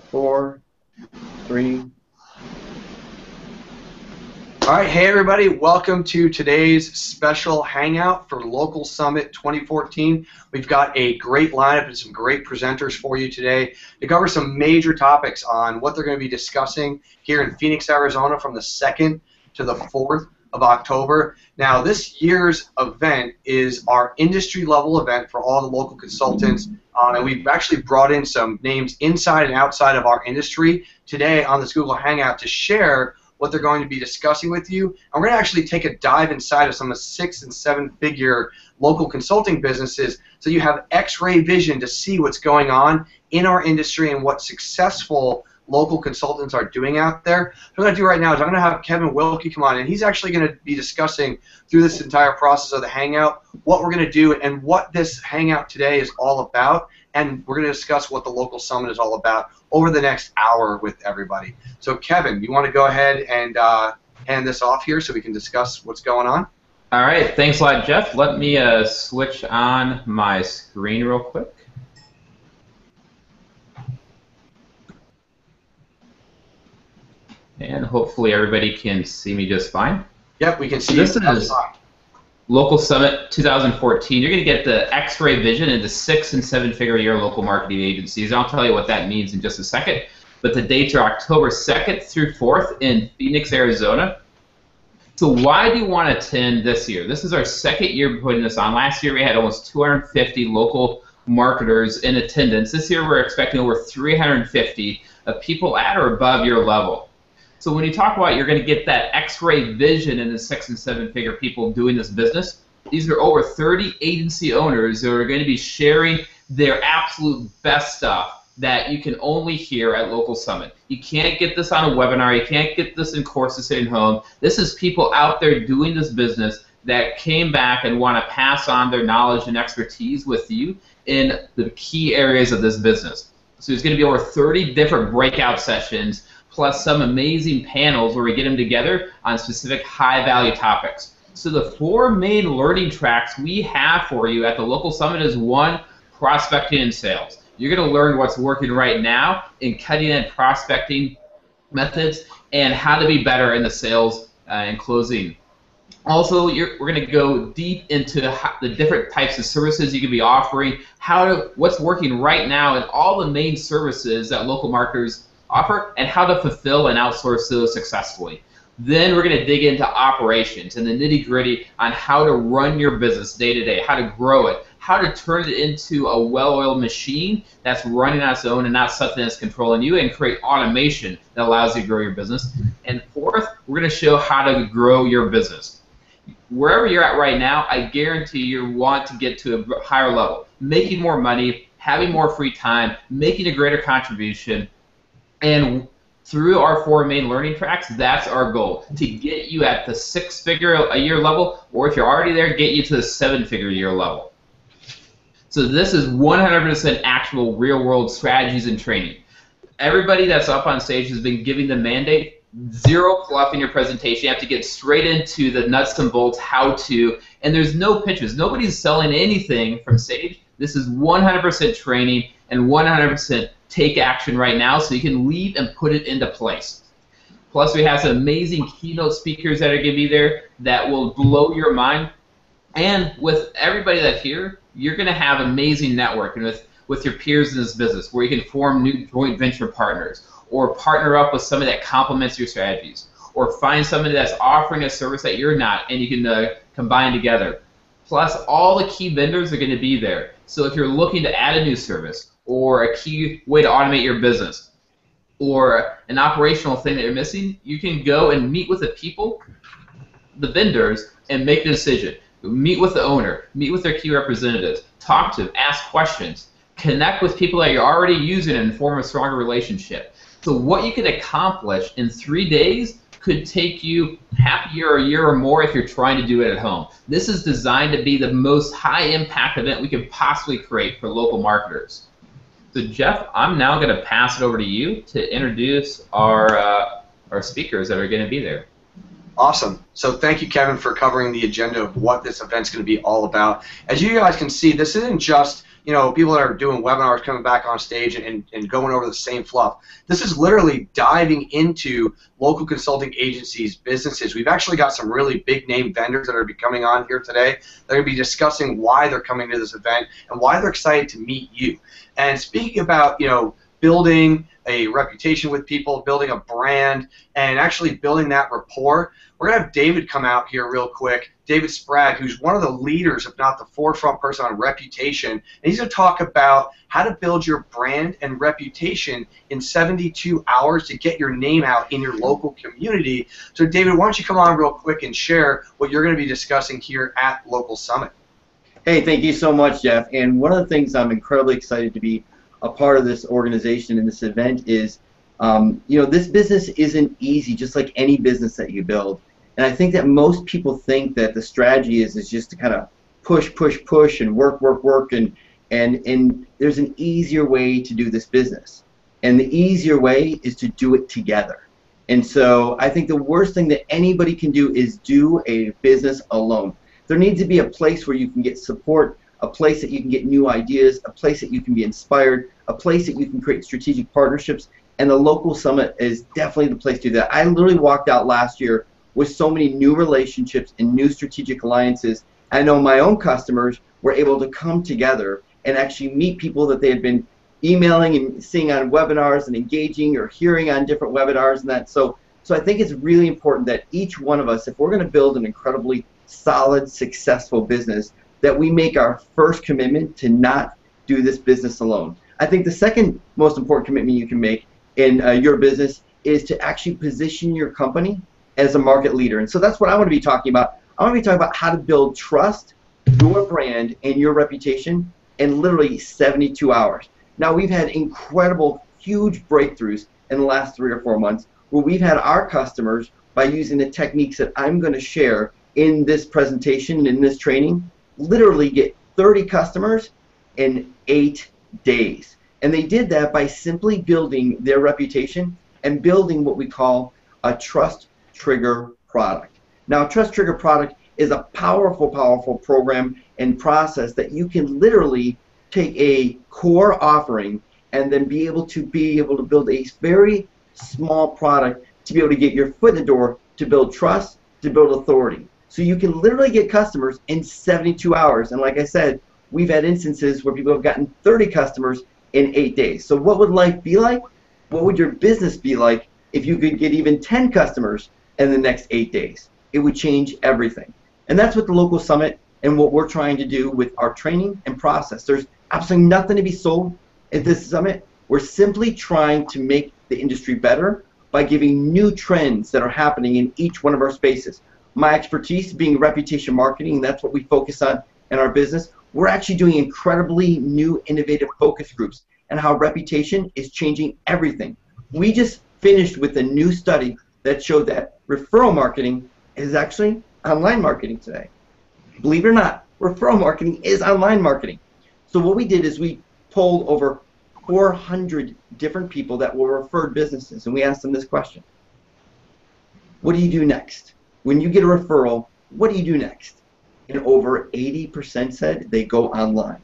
Four, three. All right, hey everybody, welcome to today's special hangout for Local Summit 2014. We've got a great lineup and some great presenters for you today to cover some major topics on what they're going to be discussing here in Phoenix, Arizona from the 2nd to the 4th of October. Now, this year's event is our industry level event for all the local consultants, and we've actually brought in some names inside and outside of our industry today on this Google Hangout to share what they're going to be discussing with you. And we're going to actually take a dive inside of some of the 6- and 7-figure local consulting businesses so you have X-ray vision to see what's going on in our industry and what successful local consultants are doing out there. What I'm going to do right now is I'm going to have Kevin Wilkie come on, and he's actually going to be discussing through this entire process of the Hangout what we're going to do and what this Hangout today is all about, and we're going to discuss what the Local Summit is all about over the next hour with everybody. So Kevin, you want to go ahead and hand this off here so we can discuss what's going on? All right, thanks a lot, Jeff. Let me switch on my screen real quick. And hopefully everybody can see me just fine. Yep, we can see this you. Is Local Summit 2014. You're going to get the X-ray vision into 6- and 7-figure a year local marketing agencies. I'll tell you what that means in just a second. But the dates are October 2nd through 4th in Phoenix, Arizona. So why do you want to attend this year? This is our 2nd year putting this on. Last year we had almost 250 local marketers in attendance. This year we're expecting over 350 of people at or above your level. So when you talk about you're going to get that X-ray vision in the 6- and 7-figure people doing this business, these are over 30 agency owners that are going to be sharing their absolute best stuff that you can only hear at Local Summit. You can't get this on a webinar. You can't get this in courses sitting home. This is people out there doing this business that came back and want to pass on their knowledge and expertise with you in the key areas of this business. So there's going to be over 30 different breakout sessions plus some amazing panels where we get them together on specific high-value topics. So the 4 main learning tracks we have for you at the Local Summit is 1, prospecting and sales. You're going to learn what's working right now in cutting-edge prospecting methods and how to be better in the sales and closing. Also, we're going to go deep into the different types of services you can be offering, what's working right now in all the main services that local marketers offer, and how to fulfill and outsource those successfully. Then we're going to dig into operations and the nitty-gritty on how to run your business day to day, how to grow it, how to turn it into a well-oiled machine that's running on its own and not something that's controlling you, and create automation that allows you to grow your business. And 4th, we're going to show how to grow your business. Wherever you're at right now, I guarantee you want to get to a higher level, making more money, having more free time, making a greater contribution. And through our 4 main learning tracks, that's our goal, to get you at the 6-figure a year level, or if you're already there, get you to the 7-figure a year level. So this is 100% actual real-world strategies and training. Everybody that's up on stage has been given the mandate, 0 fluff in your presentation. You have to get straight into the nuts and bolts, how to, and there's no pitches. Nobody's selling anything from stage. This is 100% training and 100% take action right now so you can leave and put it into place. Plus, we have some amazing keynote speakers that are going to be there that will blow your mind. And with everybody that's here, you're going to have amazing networking with your peers in this business where you can form new joint venture partners or partner up with somebody that complements your strategies or find somebody that's offering a service that you're not and you can combine together. Plus, all the key vendors are going to be there. So if you're looking to add a new service or a key way to automate your business or an operational thing that you're missing, you can go and meet with the people, the vendors, and make a decision. Meet with the owner, meet with their key representatives, talk to them, ask questions, connect with people that you're already using and form a stronger relationship. So what you can accomplish in 3 days could take you half a year or a year or more if you're trying to do it at home. This is designed to be the most high-impact event we could possibly create for local marketers. So Jeff, I'm now going to pass it over to you to introduce our speakers that are going to be there. Awesome. So thank you, Kevin, for covering the agenda of what this event's going to be all about. As you guys can see, this isn't just you know, people that are doing webinars coming back on stage and going over the same fluff. This is literally diving into local consulting agencies, businesses. We've actually got some really big name vendors that are coming on here today. They're going to be discussing why they're coming to this event and why they're excited to meet you. And speaking about, you know, building a reputation with people, building a brand, and actually building that rapport, we're going to have David come out here real quick. David Sprague, who's one of the leaders, if not the forefront person on reputation, and he's going to talk about how to build your brand and reputation in 72 hours to get your name out in your local community. So David, why don't you come on real quick and share what you're going to be discussing here at Local Summit. Hey, thank you so much, Jeff. And one of the things I'm incredibly excited to be a part of this organization and this event is, you know, this business isn't easy, just like any business that you build. And I think that most people think that the strategy is just to kind of push, push, push, and work, work, work, and there's an easier way to do this business. And the easier way is to do it together. And so I think the worst thing that anybody can do is do a business alone. There needs to be a place where you can get support, a place that you can get new ideas, a place that you can be inspired, a place that you can create strategic partnerships, and the Local Summit is definitely the place to do that. I literally walked out last year with so many new relationships and new strategic alliances. I know my own customers were able to come together and actually meet people that they had been emailing and seeing on webinars and engaging or hearing on different webinars and that. So I think it's really important that each one of us, if we're going to build an incredibly solid, successful business, that we make our first commitment to not do this business alone. I think the second most important commitment you can make in your business is to actually position your company as a market leader. And so that's what I want to be talking about. I want to be talking about how to build trust, your brand, and your reputation in literally 72 hours. Now, we've had incredible, huge breakthroughs in the last 3 or 4 months where we've had our customers, by using the techniques that I'm going to share in this presentation, in this training, literally get 30 customers in 8 days. And they did that by simply building their reputation and building what we call a Trust Trigger product. Now, a Trust Trigger product is a powerful, powerful program and process that you can literally take a core offering and then be able to build a very small product to be able to get your foot in the door, to build trust, to build authority. So you can literally get customers in 72 hours. And like I said, we've had instances where people have gotten 30 customers in 8 days. So what would life be like? What would your business be like if you could get even 10 customers in the next 8 days? It would change everything. And that's what the Local Summit and what we're trying to do with our training and process. There's absolutely nothing to be sold at this summit. We're simply trying to make the industry better by giving new trends that are happening in each one of our spaces. My expertise being reputation marketing, that's what we focus on in our business. We're actually doing incredibly new, innovative focus groups and how reputation is changing everything. We just finished with a new study that showed that referral marketing is actually online marketing today. Believe it or not, referral marketing is online marketing. So what we did is we polled over 400 different people that were referred businesses, and we asked them this question: what do you do next? When you get a referral, what do you do next? And over 80% said they go online.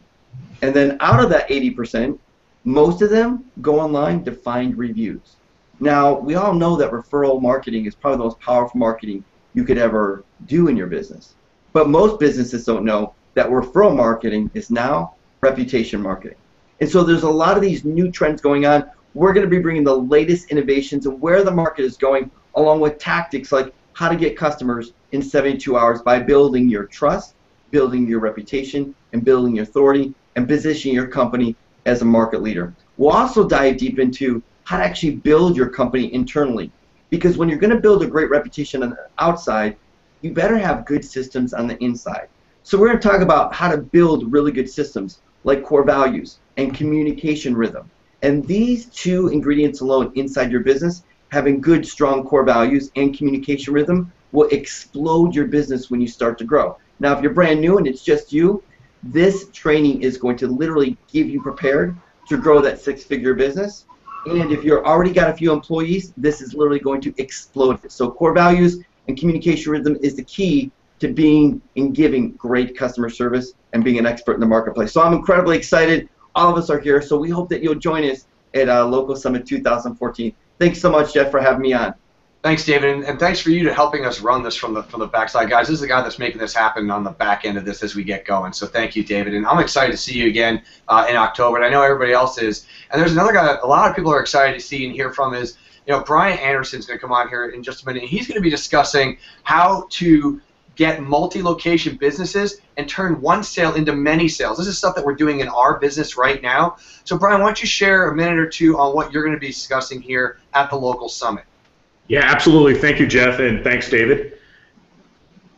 And then out of that 80%, most of them go online to find reviews. Now, we all know that referral marketing is probably the most powerful marketing you could ever do in your business. But most businesses don't know that referral marketing is now reputation marketing. And so there's a lot of these new trends going on. We're going to be bringing the latest innovations and where the market is going, along with tactics like how to get customers in 72 hours by building your trust, building your reputation, and building your authority, and positioning your company as a market leader. We'll also dive deep into how to actually build your company internally. Because when you're going to build a great reputation on the outside, you better have good systems on the inside. So we're going to talk about how to build really good systems like core values and communication rhythm. And these two ingredients alone inside your business, having good, strong core values and communication rhythm, will explode your business when you start to grow. Now, if you're brand new and it's just you, this training is going to literally give you prepared to grow that six-figure business. And if you're already got a few employees, this is literally going to explode it. So core values and communication rhythm is the key to being and giving great customer service and being an expert in the marketplace. So I'm incredibly excited. All of us are here, so we hope that you'll join us at Local Summit 2014. Thanks so much, Jeff, for having me on. Thanks, David, and thanks for you to helping us run this from the backside, guys. This is the guy that's making this happen on the back end of this as we get going. So thank you, David, and I'm excited to see you again in October. And I know everybody else is. And there's another guy a lot of people are excited to see and hear from is, Brian Anderson's going to come on here in just a minute. He's going to be discussing how to get multi-location businesses and turn one sale into many sales. This is stuff that we're doing in our business right now. So, Brian, why don't you share a minute or two on what you're going to be discussing here at the Local Summit? Yeah, absolutely. Thank you, Jeff, and thanks, David.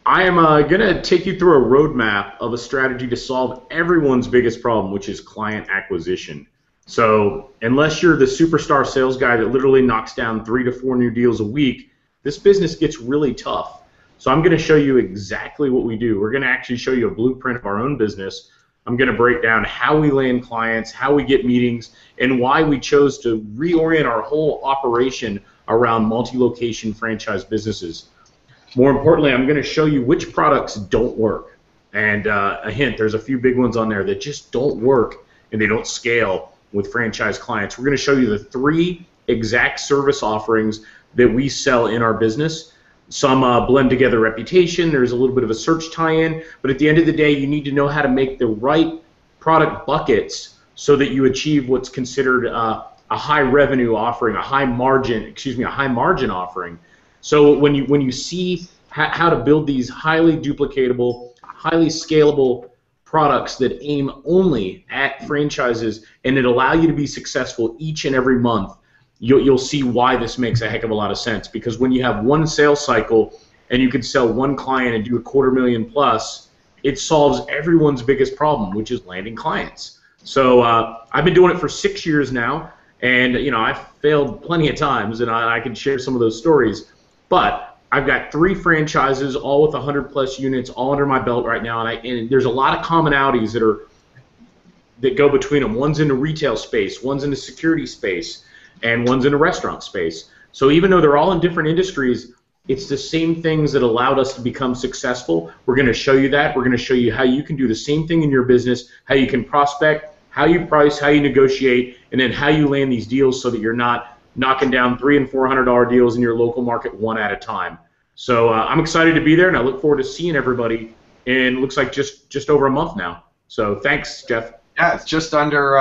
I am going to take you through a roadmap of a strategy to solve everyone's biggest problem, which is client acquisition. So unless you're the superstar sales guy that literally knocks down 3 to 4 new deals a week, this business gets really tough. So I'm going to show you exactly what we do. We're going to actually show you a blueprint of our own business. I'm going to break down how we land clients, how we get meetings, and why we chose to reorient our whole operation around multi-location franchise businesses. More importantly, I'm going to show you which products don't work. And a hint, there's a few big ones on there that just don't work and they don't scale with franchise clients. We're going to show you the 3 exact service offerings that we sell in our business. Some blend together reputation, there's a little bit of a search tie-in, but at the end of the day, you need to know how to make the right product buckets so that you achieve what's considered a high revenue offering, a high margin offering. So when you see how to build these highly duplicatable, highly scalable products that aim only at franchises and that allow you to be successful each and every month, you'll see why this makes a heck of a lot of sense. Because when you have one sales cycle and you can sell one client and do $250,000 plus, it solves everyone's biggest problem, which is landing clients. So I've been doing it for 6 years now, and I've failed plenty of times, and I can share some of those stories. But I've got 3 franchises, all with 100 plus units, all under my belt right now, and there's a lot of commonalities that go between them. One's in the retail space, one's in the security space, and one's in a restaurant space. So even though they're all in different industries, it's the same things that allowed us to become successful. We're going to show you that. We're going to show you how you can do the same thing in your business, how you can prospect, how you price, how you negotiate, and then how you land these deals so that you're not knocking down $300 and $400 deals in your local market one at a time. So I'm excited to be there, and I look forward to seeing everybody in, looks like just over a month now. So thanks, Jeff. Yeah, it's just under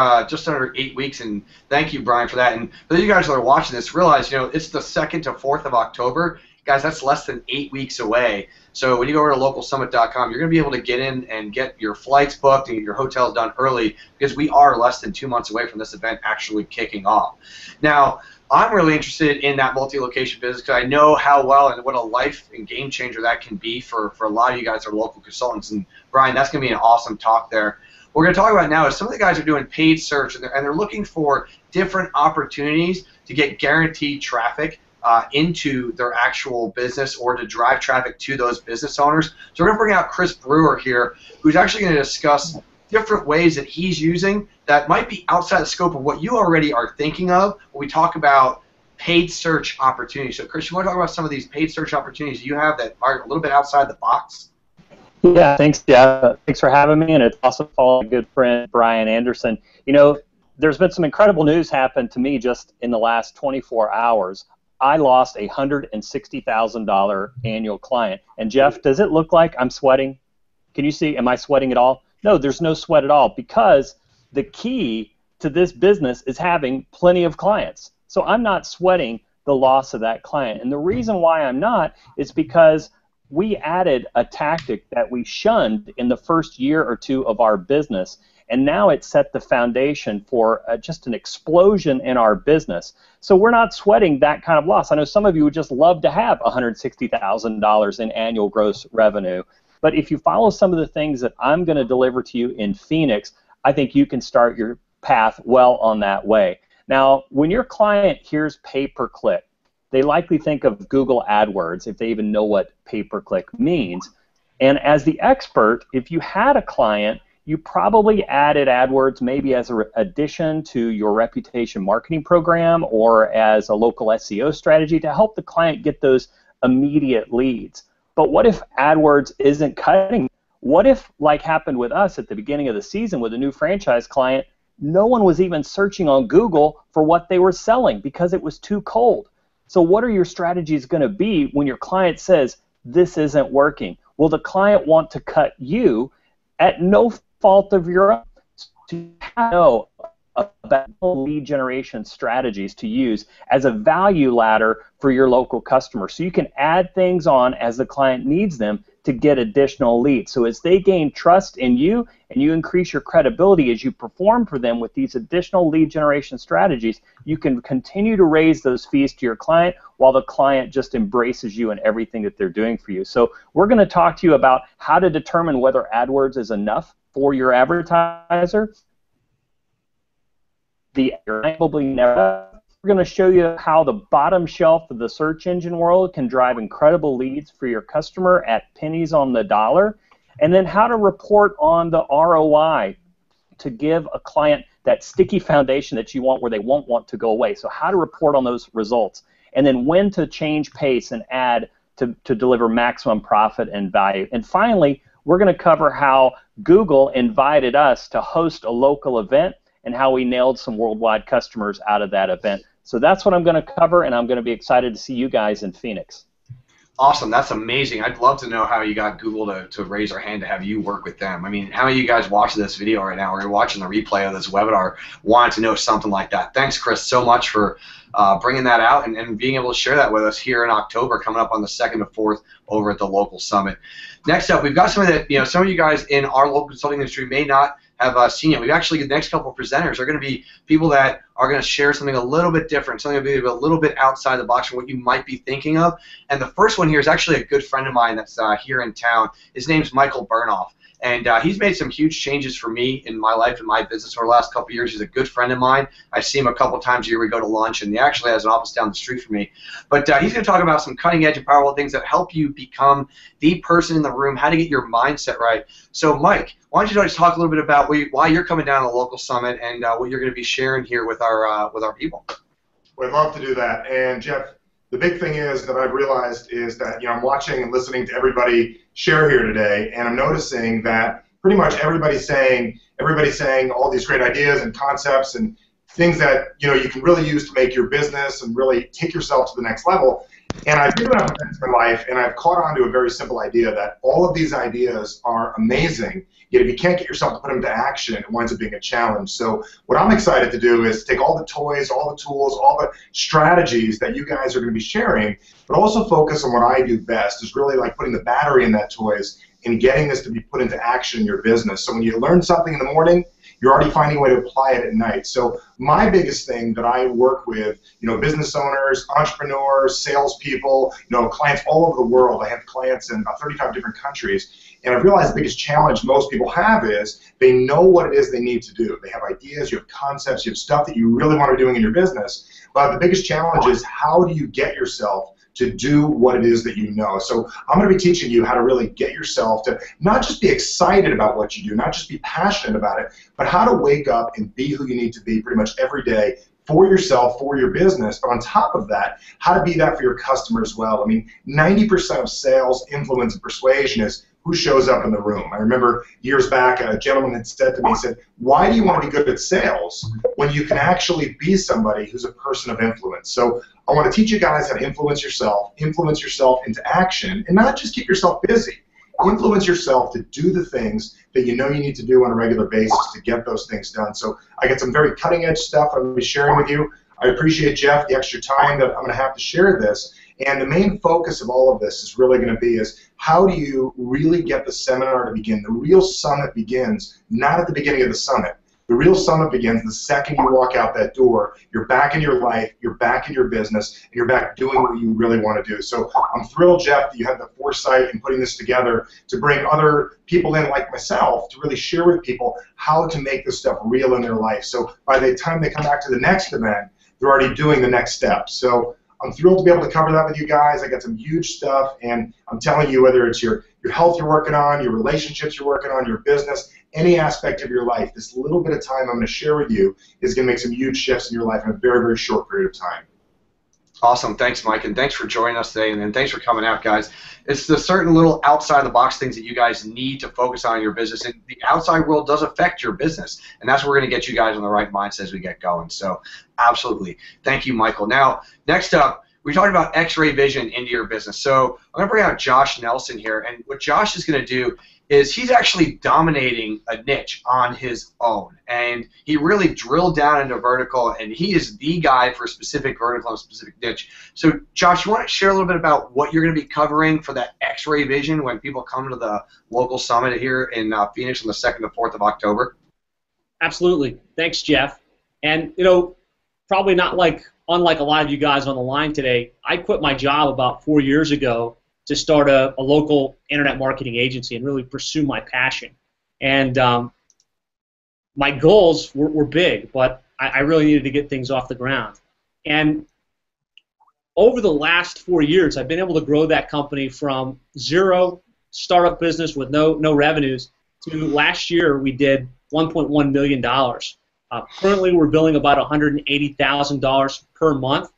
8 weeks, and thank you, Brian, for that. And for you guys that are watching this, realize it's the 2nd to 4th of October, guys. That's less than 8 weeks away. So when you go over to localsummit.com, you're going to be able to get in and get your flights booked and get your hotels done early, because we are less than 2 months away from this event actually kicking off. Now, I'm really interested in that multi-location business because I know how well and what a life and game changer that can be for a lot of you guys that are local consultants. And Brian, that's going to be an awesome talk there. What we're going to talk about now is some of the guys are doing paid search, and they're looking for different opportunities to get guaranteed traffic into their actual business or to drive traffic to those business owners. So we're going to bring out Chris Brewer here, who's actually going to discuss different ways that he's using that might be outside the scope of what you already are thinking of when we talk about paid search opportunities. So Chris, you want to talk about some of these paid search opportunities you have that are a little bit outside the box? Yeah, thanks, Jeff. Thanks for having me, and it's awesome following a good friend, Brian Anderson. There's been some incredible news happen to me just in the last 24 hours. I lost a $160,000 annual client. And Jeff, does it look like I'm sweating? Can you see, am I sweating at all? No, there's no sweat at all, because the key to this business is having plenty of clients. So I'm not sweating the loss of that client. And the reason why I'm not is because we added a tactic that we shunned in the first year or two of our business, and now it set the foundation for just an explosion in our business. So we're not sweating that kind of loss. I know some of you would just love to have $160,000 in annual gross revenue, but if you follow some of the things that I'm going to deliver to you in Phoenix, I think you can start your path well on that way. Now, when your client hears pay-per-click, they likely think of Google AdWords, if they even know what pay-per-click means. And as the expert, if you had a client, you probably added AdWords maybe as an addition to your reputation marketing program or as a local SEO strategy to help the client get those immediate leads. But what if AdWords isn't cutting? What if, like happened with us at the beginning of the season with a new franchise client, no one was even searching on Google for what they were selling because it was too cold? So what are your strategies going to be when your client says, this isn't working? Will the client want to cut you at no fault of your own? So you have to know about lead generation strategies to use as a value ladder for your local customers. So you can add things on as the client needs them to get additional leads. So as they gain trust in you and you increase your credibility as you perform for them with these additional lead generation strategies, you can continue to raise those fees to your client while the client just embraces you and everything that they're doing for you. So we're going to talk to you about how to determine whether AdWords is enough for your advertiser. Probably never. We're going to show you how the bottom shelf of the search engine world can drive incredible leads for your customer at pennies on the dollar, and then how to report on the ROI to give a client that sticky foundation that you want where they won't want to go away. So how to report on those results, and then when to change pace and add to deliver maximum profit and value. And finally, we're going to cover how Google invited us to host a local event and how we nailed some worldwide customers out of that event. So that's what I'm going to cover, and I'm going to be excited to see you guys in Phoenix. Awesome. That's amazing. I'd love to know how you got Google to raise their hand to have you work with them. I mean, how many of you guys watching this video right now or you're watching the replay of this webinar wanted to know something like that? Thanks, Chris, so much for bringing that out and being able to share that with us here in October, coming up on the 2nd to 4th over at the local summit. Next up, we've got something that some of you guys in our local consulting industry may not have seen it. We've actually, the next couple of presenters are going to be people that are going to share something a little bit different, something a little bit outside the box from what you might be thinking of. And the first one here is actually a good friend of mine that's here in town. His name's Michael Burnoff. And he's made some huge changes for me in my life and my business over the last couple of years. He's a good friend of mine. I see him a couple times a year. We go to lunch, and he actually has an office down the street from me. But he's going to talk about some cutting-edge and powerful things that help you become the person in the room, how to get your mindset right. So, Mike, why don't you just talk a little bit about why you're coming down to the local summit and what you're going to be sharing here with our people. Well, I'd love to do that. And, Jeff, the big thing is that I've realized is that I'm watching and listening to everybody share here today, and I'm noticing that pretty much everybody's saying all these great ideas and concepts and things that you can really use to make your business and really take yourself to the next level. And I've given up in my life, and I've caught on to a very simple idea that all of these ideas are amazing, yet if you can't get yourself to put them to action, it winds up being a challenge. So what I'm excited to do is take all the toys, all the tools, all the strategies that you guys are going to be sharing, but also focus on what I do best, is really like putting the battery in that toys and getting this to be put into action in your business. So when you learn something in the morning, you're already finding a way to apply it at night. So my biggest thing that I work with, business owners, entrepreneurs, salespeople, clients all over the world. I have clients in about 35 different countries. And I've realized the biggest challenge most people have is they know what it is they need to do. They have ideas, you have concepts, you have stuff that you really want to be doing in your business. But the biggest challenge is how do you get yourself to do what it is that you know. So I'm going to be teaching you how to really get yourself to not just be excited about what you do, not just be passionate about it, but how to wake up and be who you need to be pretty much every day for yourself, for your business, but on top of that, how to be that for your customer as well. I mean, 90% of sales, influence, and persuasion is who shows up in the room. I remember years back, a gentleman had said to me, he said, why do you want to be good at sales when you can actually be somebody who's a person of influence? So I want to teach you guys how to influence yourself into action, and not just keep yourself busy. Influence yourself to do the things that you know you need to do on a regular basis to get those things done. So I got some very cutting edge stuff I'm going to be sharing with you. I appreciate, Jeff, the extra time that I'm going to have to share this. And the main focus of all of this is really going to be is how do you really get the seminar to begin? The real summit begins not at the beginning of the summit. The real summit begins the second you walk out that door. You're back in your life, you're back in your business, and you're back doing what you really want to do. So I'm thrilled, Jeff, that you had the foresight in putting this together to bring other people in like myself to really share with people how to make this stuff real in their life. So by the time they come back to the next event, they're already doing the next step. So I'm thrilled to be able to cover that with you guys. I got some huge stuff, and I'm telling you, whether it's your health you're working on, your relationships you're working on, your business, any aspect of your life, this little bit of time I'm going to share with you is going to make some huge shifts in your life in a very, very short period of time. Awesome. Thanks, Mike, and thanks for joining us today, and thanks for coming out, guys. It's the certain little outside-the-box things that you guys need to focus on in your business, and the outside world does affect your business, and that's where we're going to get you guys on the right mindset as we get going. So, absolutely. Thank you, Michael. Now, next up, we talked about X-ray vision into your business. So, I'm going to bring out Josh Nelson here, and what Josh is going to do is he's actually dominating a niche on his own, and he really drilled down into vertical, and he is the guy for a specific vertical and a specific niche. So, Josh, you want to share a little bit about what you're going to be covering for that X-ray vision when people come to the local summit here in Phoenix on the 2nd to 4th of October? Absolutely. Thanks, Jeff. And, probably not unlike a lot of you guys on the line today, I quit my job about 4 years ago to start a local internet marketing agency and really pursue my passion. And my goals were big, but I really needed to get things off the ground. And over the last 4 years, I've been able to grow that company from zero startup business with no revenues to last year we did $1.1 million. Currently, we're billing about $180,000 per month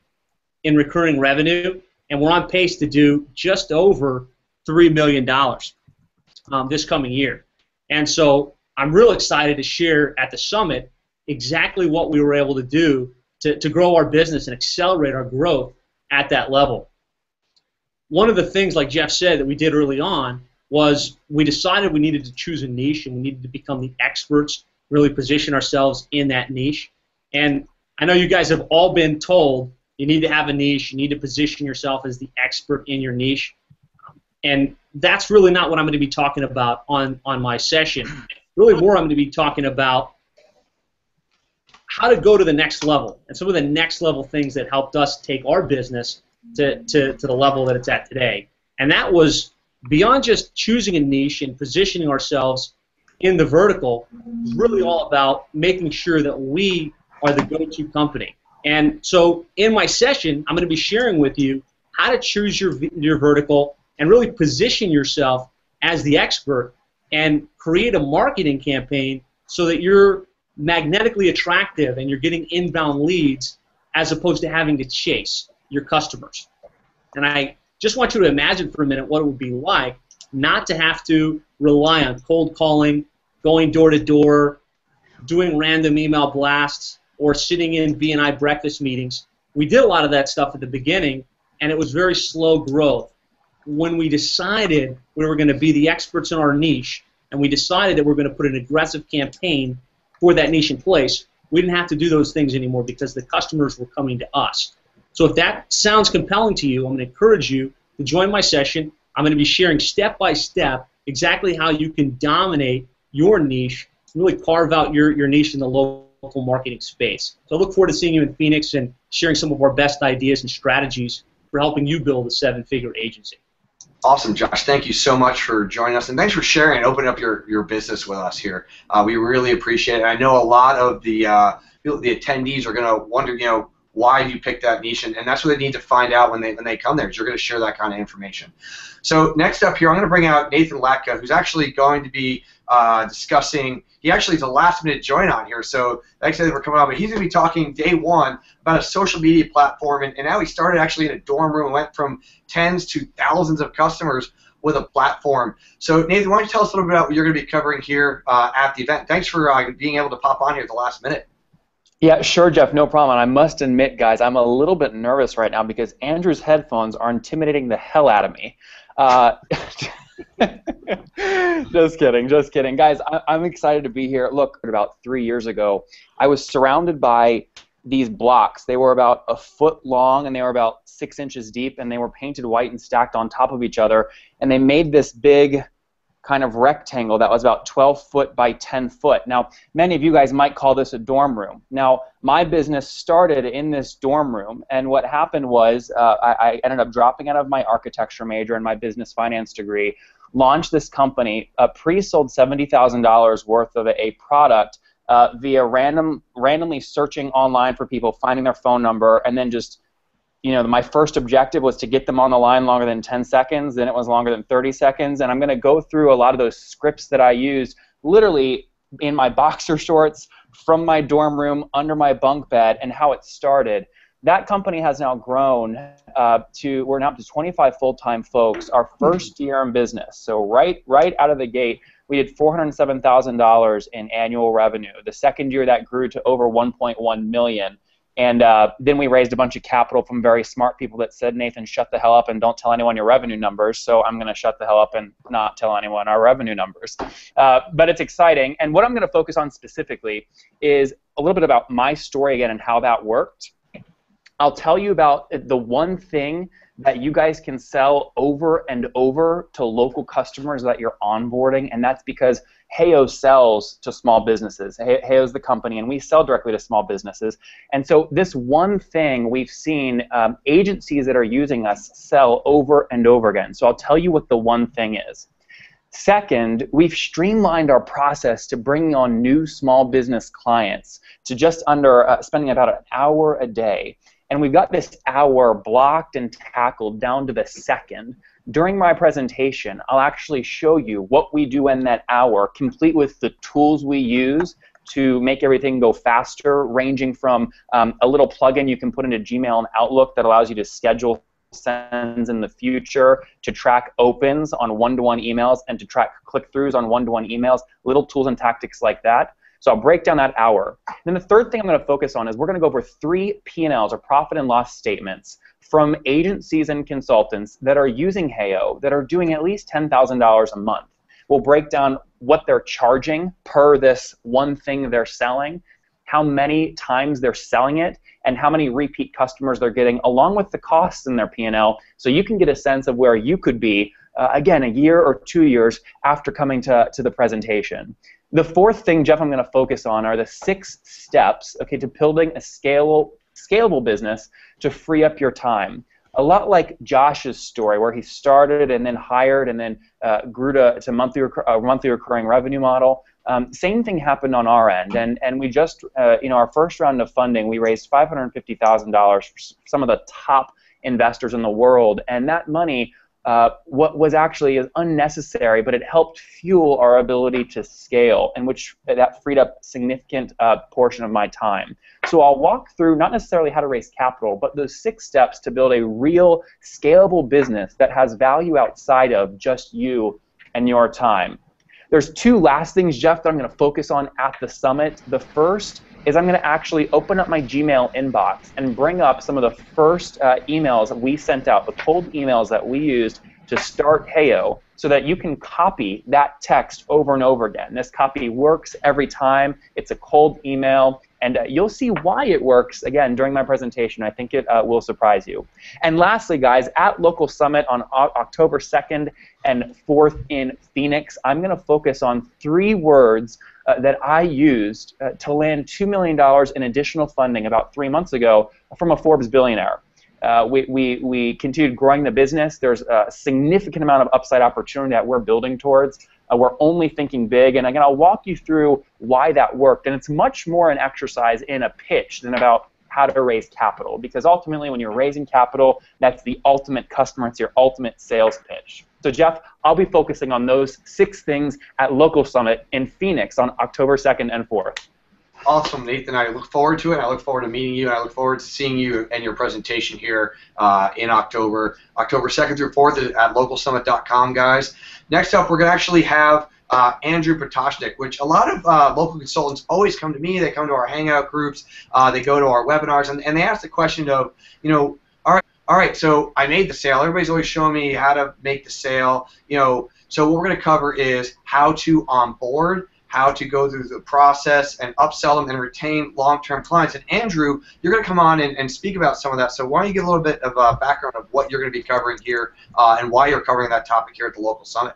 in recurring revenue, and we're on pace to do just over $3 million this coming year. And so I'm real excited to share at the summit exactly what we were able to do to grow our business and accelerate our growth at that level. One of the things, like Jeff said, that we did early on was we decided we needed to choose a niche and we needed to become the experts, really position ourselves in that niche. And I know you guys have all been told you need to have a niche, you need to position yourself as the expert in your niche. And that's really not what I'm going to be talking about on my session. Really more I'm going to be talking about how to go to the next level and some of the next level things that helped us take our business to the level that it's at today. And that was beyond just choosing a niche and positioning ourselves in the vertical, it's really all about making sure that we are the go-to company. And so in my session, I'm going to be sharing with you how to choose your vertical and really position yourself as the expert and create a marketing campaign so that you're magnetically attractive and you're getting inbound leads as opposed to having to chase your customers. And I just want you to imagine for a minute what it would be like not to have to rely on cold calling, going door to door, doing random email blasts, or sitting in B&I breakfast meetings. We did a lot of that stuff at the beginning, and it was very slow growth. When we decided we were going to be the experts in our niche, and we decided that we're going to put an aggressive campaign for that niche in place, we didn't have to do those things anymore because the customers were coming to us. So if that sounds compelling to you, I'm going to encourage you to join my session. I'm going to be sharing step by step exactly how you can dominate your niche, really carve out your niche in the local marketing space. So I look forward to seeing you in Phoenix and sharing some of our best ideas and strategies for helping you build a seven-figure agency. Awesome, Josh. Thank you so much for joining us, and thanks for sharing and opening up your business with us here. We really appreciate it. I know a lot of the attendees are going to wonder, why you picked that niche, and that's what they need to find out when they come there, because you're going to share that kind of information. So next up here, I'm going to bring out Nathan Latka, who's actually going to be discussing. He actually is a last-minute join on here, so thanks for coming on. But he's going to be talking day one about a social media platform, and how he started actually in a dorm room and went from tens to thousands of customers with a platform. So Nathan, why don't you tell us a little bit about what you're going to be covering here at the event? Thanks for being able to pop on here at the last minute. Yeah, sure, Jeff, no problem. And I must admit, guys, I'm a little bit nervous right now because Andrew's headphones are intimidating the hell out of me. Just kidding. Guys, I'm excited to be here. Look, about 3 years ago, I was surrounded by these blocks. They were about a foot long, and they were about 6 inches deep, and they were painted white and stacked on top of each other, and they made this big kind of rectangle that was about 12 foot by 10 foot. Now, many of you guys might call this a dorm room. Now, my business started in this dorm room, and what happened was I ended up dropping out of my architecture major and my business finance degree, launched this company, pre-sold $70,000 worth of a product via randomly searching online for people, finding their phone number, and then just my first objective was to get them on the line longer than 10 seconds, then it was longer than 30 seconds, and I'm going to go through a lot of those scripts that I used literally in my boxer shorts, from my dorm room, under my bunk bed, and how it started. That company has now grown we're now up to 25 full-time folks. Our first year in business, so right out of the gate, we did $407,000 in annual revenue. The second year that grew to over 1.1 million. And then we raised a bunch of capital from very smart people that said, Nathan, shut the hell up and don't tell anyone your revenue numbers. So I'm going to shut the hell up and not tell anyone our revenue numbers. But it's exciting. And what I'm going to focus on specifically is a little bit about my story again and how that worked. I'll tell you about the one thing that you guys can sell over and over to local customers that you're onboarding, and that's because Heyo sells to small businesses. Heyo's the company, and we sell directly to small businesses. And so this one thing we've seen agencies that are using us sell over and over again. So I'll tell you what the one thing is. Second, we've streamlined our process to bringing on new small business clients to just under spending about an hour a day. And we've got this hour blocked and tackled down to the second. During my presentation, I'll actually show you what we do in that hour, complete with the tools we use to make everything go faster, ranging from a little plugin you can put into Gmail and Outlook that allows you to schedule sends in the future, to track opens on one-to-one emails, and to track click-throughs on one-to-one emails, little tools and tactics like that. So I'll break down that hour. Then the third thing I'm going to focus on is we're going to go over 3 P&Ls, or profit and loss statements, from agencies and consultants that are using Heyo, that are doing at least $10,000 a month. We'll break down what they're charging per this one thing they're selling, how many times they're selling it, and how many repeat customers they're getting, along with the costs in their P&L, so you can get a sense of where you could be, again, a year or 2 years after coming to the presentation. The fourth thing, Jeff, I'm going to focus on are the 6 steps, okay, to building a scalable business to free up your time. A lot like Josh's story, where he started and then hired and then grew to monthly recurring revenue model. Same thing happened on our end, and we just, our first round of funding, we raised $550,000 for some of the top investors in the world, and that money what was actually unnecessary, but it helped fuel our ability to scale, and which that freed up a significant portion of my time. So I'll walk through not necessarily how to raise capital, but those 6 steps to build a real scalable business that has value outside of just you and your time. There's 2 last things, Jeff, that I'm going to focus on at the summit. The first is I'm going to actually open up my Gmail inbox and bring up some of the first emails that we sent out, the cold emails that we used to start Heyo, so that you can copy that text over and over again. This copy works every time. It's a cold email, and you'll see why it works, again, during my presentation. I think it will surprise you. And lastly, guys, at Local Summit on October 2nd and 4th in Phoenix, I'm going to focus on 3 words that I used to land $2 million in additional funding about 3 months ago from a Forbes billionaire. We continued growing the business. There's a significant amount of upside opportunity that we're building towards. We're only thinking big, and again, I'll walk you through why that worked. And it's much more an exercise in a pitch than about how to raise capital, because ultimately when you're raising capital, that's the ultimate customer, it's your ultimate sales pitch. So Jeff, I'll be focusing on those 6 things at Local Summit in Phoenix on October 2nd and 4th. Awesome, Nathan. I look forward to it. I look forward to meeting you. I look forward to seeing you and your presentation here in October 2nd through 4th at localsummit.com, guys. Next up, we're going to actually have Andrew Potoshnik, which a lot of local consultants always come to me. They come to our Hangout groups. They go to our webinars, and they ask the question of, all right, so I made the sale. Everybody's always showing me how to make the sale. So what we're going to cover is how to onboard, how to go through the process and upsell them and retain long-term clients. And Andrew, you're going to come on and speak about some of that. So why don't you give a little bit of a background of what you're going to be covering here and why you're covering that topic here at the Local Summit.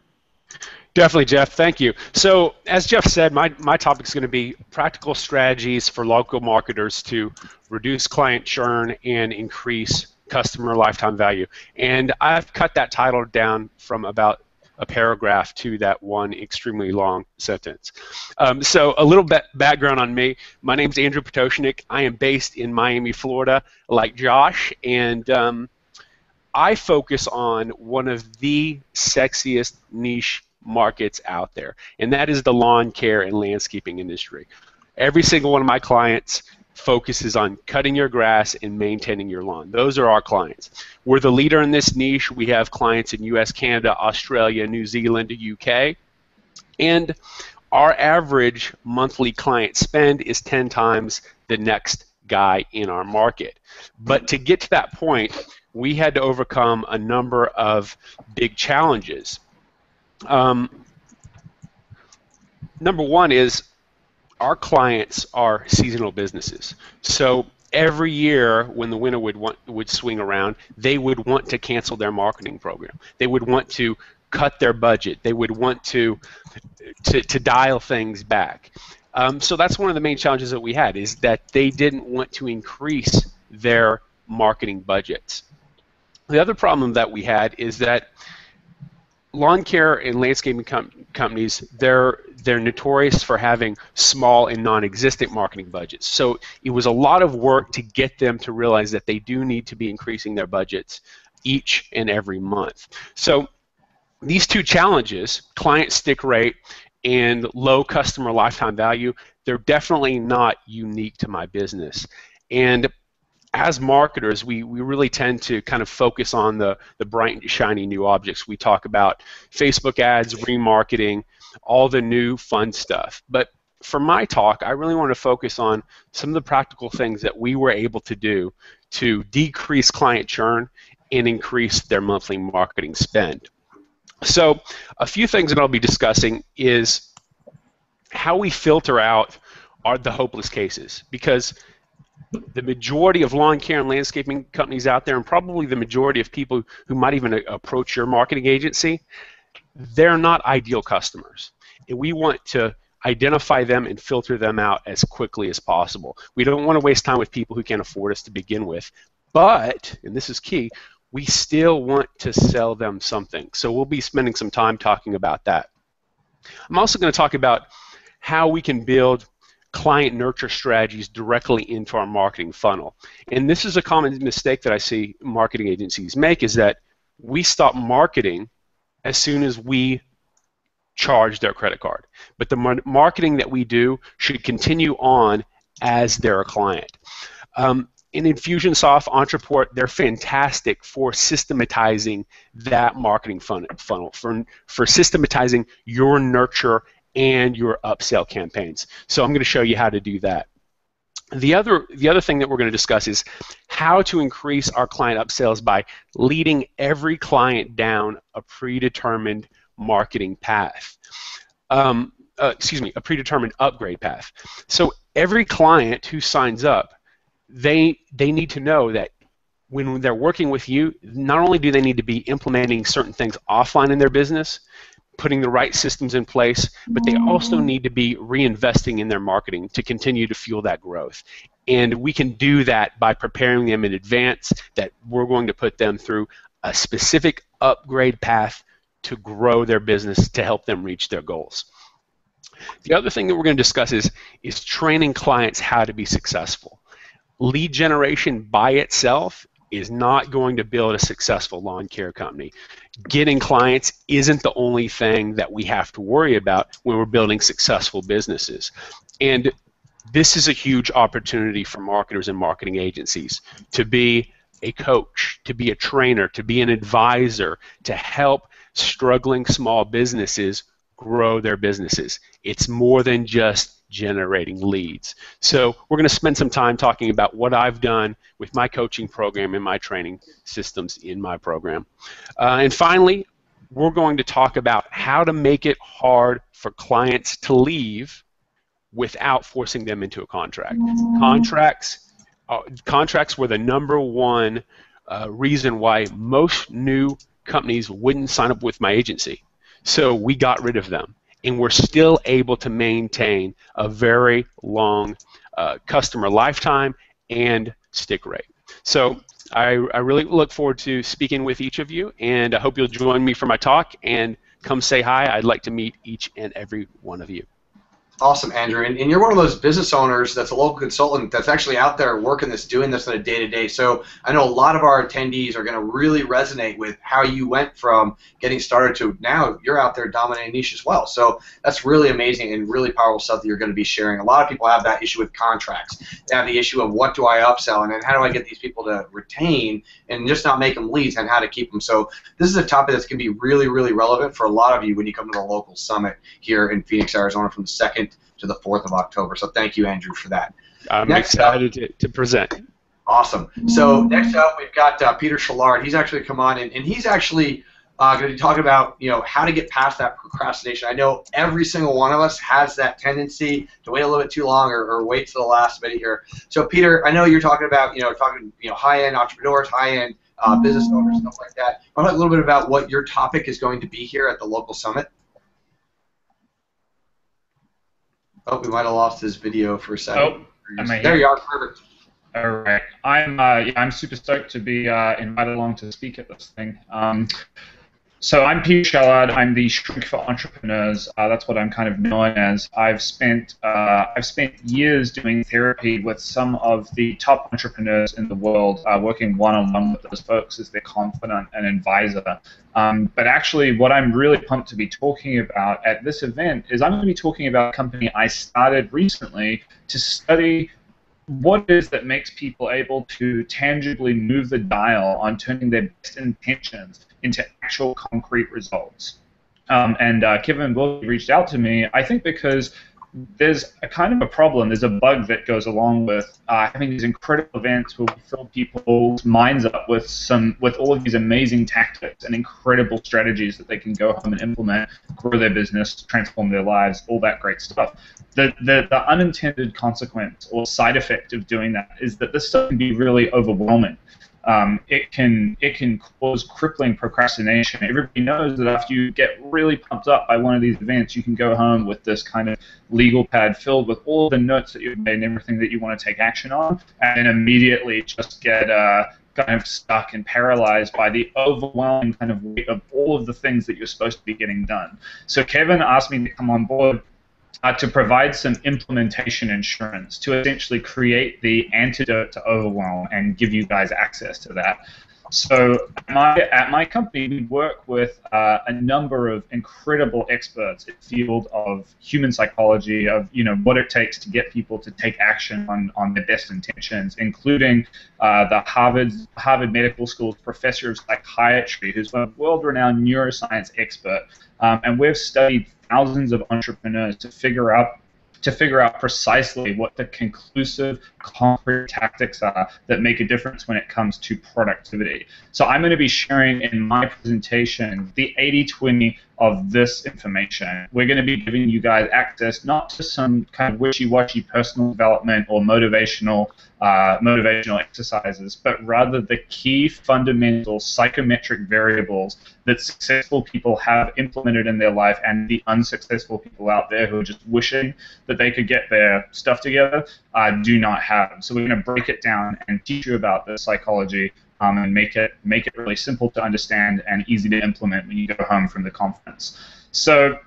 Definitely, Jeff. Thank you. So as Jeff said, my topic is going to be practical strategies for local marketers to reduce client churn and increase customer lifetime value. And I've cut that title down from about a paragraph to that one extremely long sentence. So a little bit background on me. My name's Andrew Potoshnik. I am based in Miami, Florida, like Josh, and I focus on one of the sexiest niche markets out there, and that is the lawn care and landscaping industry. Every single one of my clients focuses on cutting your grass and maintaining your lawn. Those are our clients. We're the leader in this niche. We have clients in US, Canada, Australia, New Zealand, UK. And our average monthly client spend is 10 times the next guy in our market. But to get to that point, we had to overcome a number of big challenges. Number one is our clients are seasonal businesses. So every year when the winter would swing around, they would want to cancel their marketing program. They would want to cut their budget. They would want to dial things back. So that's one of the main challenges that we had, is that they didn't want to increase their marketing budgets. The other problem that we had is that lawn care and landscaping companies, they're notorious for having small and non-existent marketing budgets. So it was a lot of work to get them to realize that they do need to be increasing their budgets each and every month. So these two challenges, client stick rate and low customer lifetime value, they're definitely not unique to my business. And as marketers, we really tend to kind of focus on the bright and shiny new objects. We talk about Facebook ads, remarketing, all the new fun stuff. But for my talk, I really want to focus on some of the practical things that we were able to do to decrease client churn and increase their monthly marketing spend. So a few things that I'll be discussing is how we filter out the hopeless cases, because the majority of lawn care and landscaping companies out there, and probably the majority of people who might even approach your marketing agency, they're not ideal customers. And we want to identify them and filter them out as quickly as possible. We don't want to waste time with people who can't afford us to begin with. But, and this is key, we still want to sell them something. So we'll be spending some time talking about that. I'm also going to talk about how we can build client nurture strategies directly into our marketing funnel. And this is a common mistake that I see marketing agencies make, is that we stop marketing as soon as we charge their credit card. But the marketing that we do should continue on as they're a client. In Infusionsoft, Ontraport, they're fantastic for systematizing that marketing funnel, for systematizing your nurture and your upsell campaigns. So I'm going to show you how to do that. The other thing that we're going to discuss is how to increase our client upsells by leading every client down a predetermined marketing path. A predetermined upgrade path. So every client who signs up, they need to know that when they're working with you, not only do they need to be implementing certain things offline in their business, putting the right systems in place, but they also need to be reinvesting in their marketing to continue to fuel that growth. And we can do that by preparing them in advance that we're going to put them through a specific upgrade path to grow their business to help them reach their goals. The other thing that we're going to discuss is training clients how to be successful. Lead generation by itself is not going to build a successful lawn care company. Getting clients isn't the only thing that we have to worry about when we're building successful businesses. And this is a huge opportunity for marketers and marketing agencies to be a coach, to be a trainer, to be an advisor, to help struggling small businesses grow their businesses. It's more than just generating leads. So we're going to spend some time talking about what I've done with my coaching program and my training systems in my program. And finally, we're going to talk about how to make it hard for clients to leave without forcing them into a contract. Contracts were the number one reason why most new companies wouldn't sign up with my agency. So we got rid of them. And we're still able to maintain a very long customer lifetime and stick rate. So I really look forward to speaking with each of you, and I hope you'll join me for my talk and come say hi. I'd like to meet each and every one of you. Awesome, Andrew. And you're one of those business owners that's a local consultant that's actually out there working this, doing this on a day-to-day. So I know a lot of our attendees are going to really resonate with how you went from getting started to now you're out there dominating niche as well. So that's really amazing and really powerful stuff that you're going to be sharing. A lot of people have that issue with contracts. They have the issue of what do I upsell and then how do I get these people to retain and just not make them leads and how to keep them. So this is a topic that's going to be really, really relevant for a lot of you when you come to the local summit here in Phoenix, Arizona from the 2nd to the 4th of October. So thank you, Andrew, for that. I'm excited to present. Awesome. So next up, we've got Peter Shillard. He's actually come on, and he's actually going to be talking about how to get past that procrastination. I know every single one of us has that tendency to wait a little bit too long or wait to the last minute here. So Peter, I know you're talking about high-end entrepreneurs, high-end business owners, stuff like that. I'll talk a little bit about what your topic is going to be here at the local summit. Oh, we might have lost his video for a second. Oh, there you are. Perfect. All right. I'm super stoked to be invited along to speak at this thing. So I'm Peter Shillard. I'm the Shrink for Entrepreneurs. That's what I'm kind of known as. I've spent years doing therapy with some of the top entrepreneurs in the world, working one-on-one with those folks as their confidant and advisor. But actually, what I'm really pumped to be talking about at this event is I'm going to be talking about a company I started recently to study what it is that makes people able to tangibly move the dial on turning their best intentions into actual concrete results. And Kevin Wilkie reached out to me, I think because there's a kind of a problem, there's a bug that goes along with having these incredible events where we fill people's minds up with all of these amazing tactics and incredible strategies that they can go home and implement, grow their business, transform their lives, all that great stuff. The unintended consequence or side effect of doing that is that this stuff can be really overwhelming. It can cause crippling procrastination. Everybody knows that after you get really pumped up by one of these events, you can go home with this kind of legal pad filled with all the notes that you've made and everything that you want to take action on, and then immediately just get kind of stuck and paralyzed by the overwhelming kind of weight of all of the things that you're supposed to be getting done. So Kevin asked me to come on board to provide some implementation insurance to essentially create the antidote to overwhelm and give you guys access to that. So at my company, we work with a number of incredible experts in the field of human psychology, of what it takes to get people to take action on their best intentions, including the Harvard Medical School's professor of psychiatry, who's a world-renowned neuroscience expert, and we've studied thousands of entrepreneurs to figure out precisely what the conclusive, concrete tactics are that make a difference when it comes to productivity. So I'm going to be sharing in my presentation the 80-20 of this information. We're going to be giving you guys access not to some kind of wishy-washy personal development or motivational exercises, but rather the key fundamental psychometric variables that successful people have implemented in their life and the unsuccessful people out there who are just wishing that they could get their stuff together do not have. So we're going to break it down and teach you about the psychology and make it really simple to understand and easy to implement when you go home from the conference. So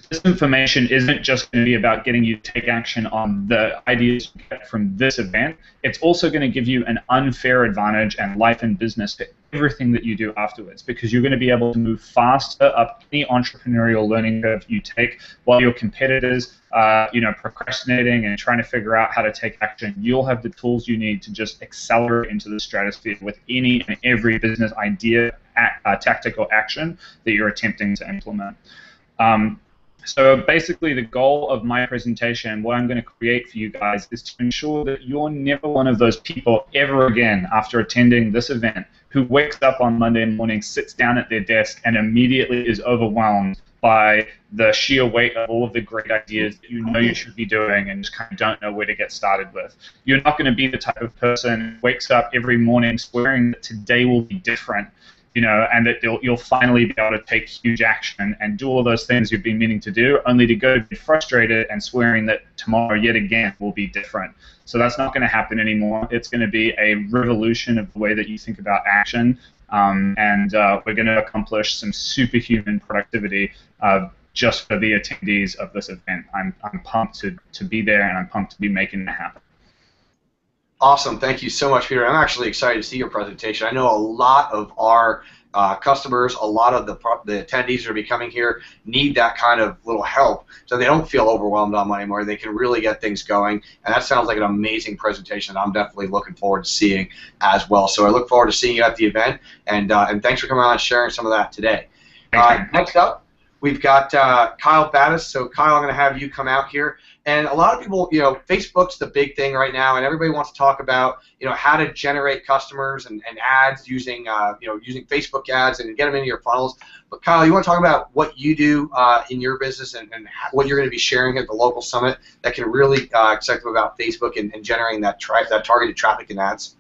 this information isn't just going to be about getting you to take action on the ideas you get from this event. It's also going to give you an unfair advantage and life and business to everything that you do afterwards, because you're going to be able to move faster up any entrepreneurial learning curve you take while your competitors procrastinating and trying to figure out how to take action. You'll have the tools you need to just accelerate into the stratosphere with any and every business idea, tactic, or action that you're attempting to implement. So basically the goal of my presentation, what I'm going to create for you guys, is to ensure that you're never one of those people ever again after attending this event who wakes up on Monday morning, sits down at their desk, and immediately is overwhelmed by the sheer weight of all of the great ideas that you know you should be doing and just kind of don't know where to get started with. You're not going to be the type of person who wakes up every morning swearing that today will be different, and that you'll finally be able to take huge action and do all of those things you've been meaning to do, only to go be frustrated and swearing that tomorrow yet again will be different. So that's not going to happen anymore. It's going to be a revolution of the way that you think about action, and we're going to accomplish some superhuman productivity just for the attendees of this event. I'm pumped to be there, and I'm pumped to be making that happen. Awesome. Thank you so much, Peter. I'm actually excited to see your presentation. I know a lot of our customers, a lot of the attendees that are be coming here need that kind of little help so they don't feel overwhelmed on money anymore. They can really get things going, and that sounds like an amazing presentation that I'm definitely looking forward to seeing as well. So I look forward to seeing you at the event, and thanks for coming on and sharing some of that today. Next up, we've got Kyle Battis. So Kyle, I'm going to have you come out here. And a lot of people, Facebook's the big thing right now, and everybody wants to talk about, how to generate customers and ads using, using Facebook ads and get them into your funnels. But Kyle, you want to talk about what you do in your business and what you're going to be sharing at the local summit that can really excite them about Facebook and generating that targeted traffic and ads?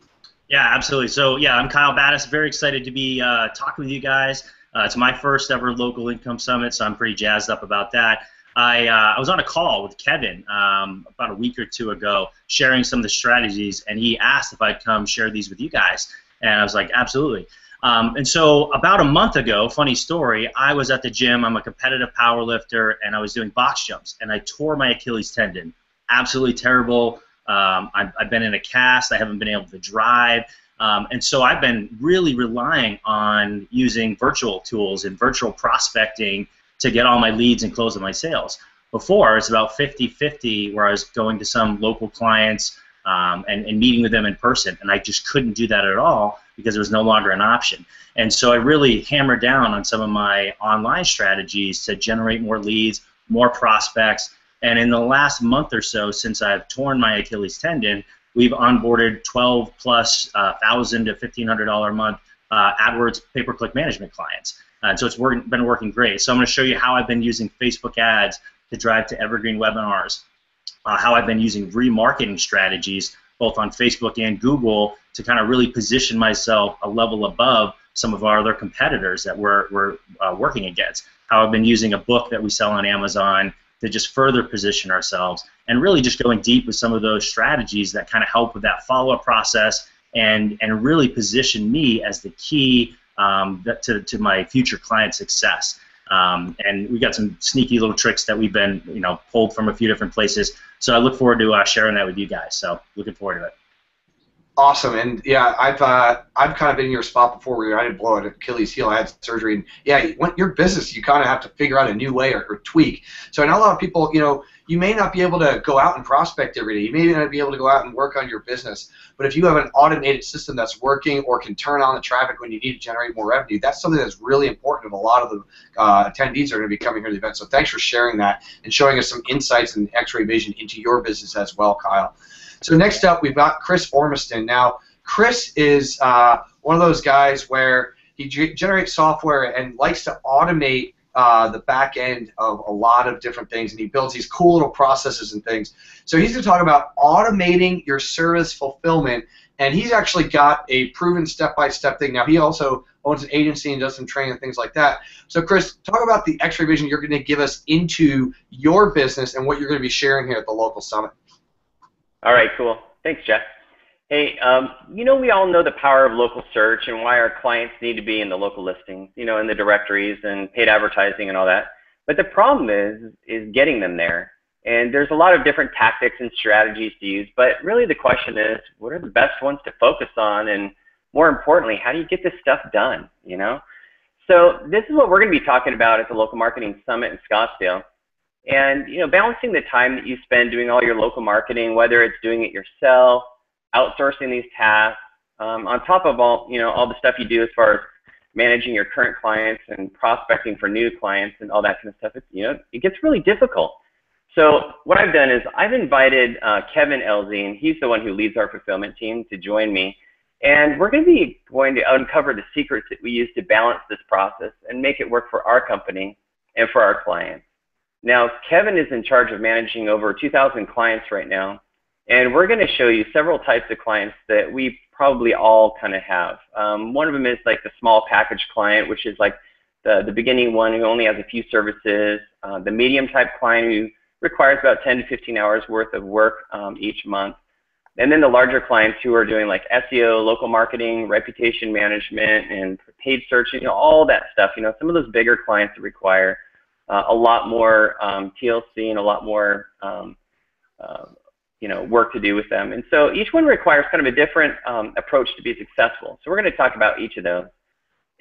Yeah, absolutely. So yeah, I'm Kyle Battis. Very excited to be talking with you guys. It's my first ever local income summit, so I'm pretty jazzed up about that. I was on a call with Kevin about a week or two ago, sharing some of the strategies, and he asked if I'd come share these with you guys, and I was like, absolutely. And so about a month ago, funny story, I was at the gym. I'm a competitive power lifter, and I was doing box jumps, and I tore my Achilles tendon. Absolutely terrible. I've been in a cast. I haven't been able to drive. And so I've been really relying on using virtual tools and virtual prospecting to get all my leads and close all my sales. Before, it's about 50-50 where I was going to some local clients and meeting with them in person, and I just couldn't do that at all because it was no longer an option. And so I really hammered down on some of my online strategies to generate more leads, more prospects, and in the last month or so since I've torn my Achilles tendon, we've onboarded 12 plus $1,000 to $1,500 a month AdWords pay-per-click management clients. And so it's been working great. So I'm going to show you how I've been using Facebook ads to drive to evergreen webinars, how I've been using remarketing strategies both on Facebook and Google to kind of really position myself a level above some of our other competitors that we're working against, how I've been using a book that we sell on Amazon to just further position ourselves, and really just going deep with some of those strategies that kind of help with that follow-up process and really position me as the key to my future client success. And we got some sneaky little tricks that we've been, pulled from a few different places. So I look forward to sharing that with you guys. So looking forward to it. Awesome, and yeah, I've kind of been in your spot before where I didn't blow an Achilles heel, I had surgery, and yeah, your business, you kind of have to figure out a new way or tweak. So I know a lot of people, you may not be able to go out and prospect every day. You may not be able to go out and work on your business, but if you have an automated system that's working or can turn on the traffic when you need to generate more revenue, that's something that's really important to a lot of the attendees that are going to be coming here to the event. So thanks for sharing that and showing us some insights and X-ray vision into your business as well, Kyle. So next up, we've got Chris Ormiston. Now, Chris is one of those guys where he generates software and likes to automate the back end of a lot of different things, and he builds these cool little processes and things. So he's going to talk about automating your service fulfillment, and he's actually got a proven step-by-step thing. Now, he also owns an agency and does some training and things like that. So, Chris, talk about the X-ray vision you're going to give us into your business and what you're going to be sharing here at the local summit. All right, cool. Thanks, Jeff. Hey, we all know the power of local search and why our clients need to be in the local listings, in the directories and paid advertising and all that. But the problem is getting them there. And there's a lot of different tactics and strategies to use, but really the question is, what are the best ones to focus on? And more importantly, how do you get this stuff done, So this is what we're going to be talking about at the Local Marketing Summit in Scottsdale. And, balancing the time that you spend doing all your local marketing, whether it's doing it yourself, outsourcing these tasks, on top of all the stuff you do as far as managing your current clients and prospecting for new clients and all that kind of stuff, it gets really difficult. So what I've done is I've invited Kevin Elzine, he's the one who leads our fulfillment team, to join me. And we're going to uncover the secrets that we use to balance this process and make it work for our company and for our clients. Now, Kevin is in charge of managing over 2,000 clients right now, and we're going to show you several types of clients that we probably all kind of have. One of them is like the small package client, which is like the beginning one who only has a few services, the medium type client who requires about 10 to 15 hours worth of work each month, and then the larger clients who are doing like SEO, local marketing, reputation management, and paid search, all that stuff, some of those bigger clients that require a lot more TLC and a lot more work to do with them. And so each one requires kind of a different approach to be successful. So we're going to talk about each of those.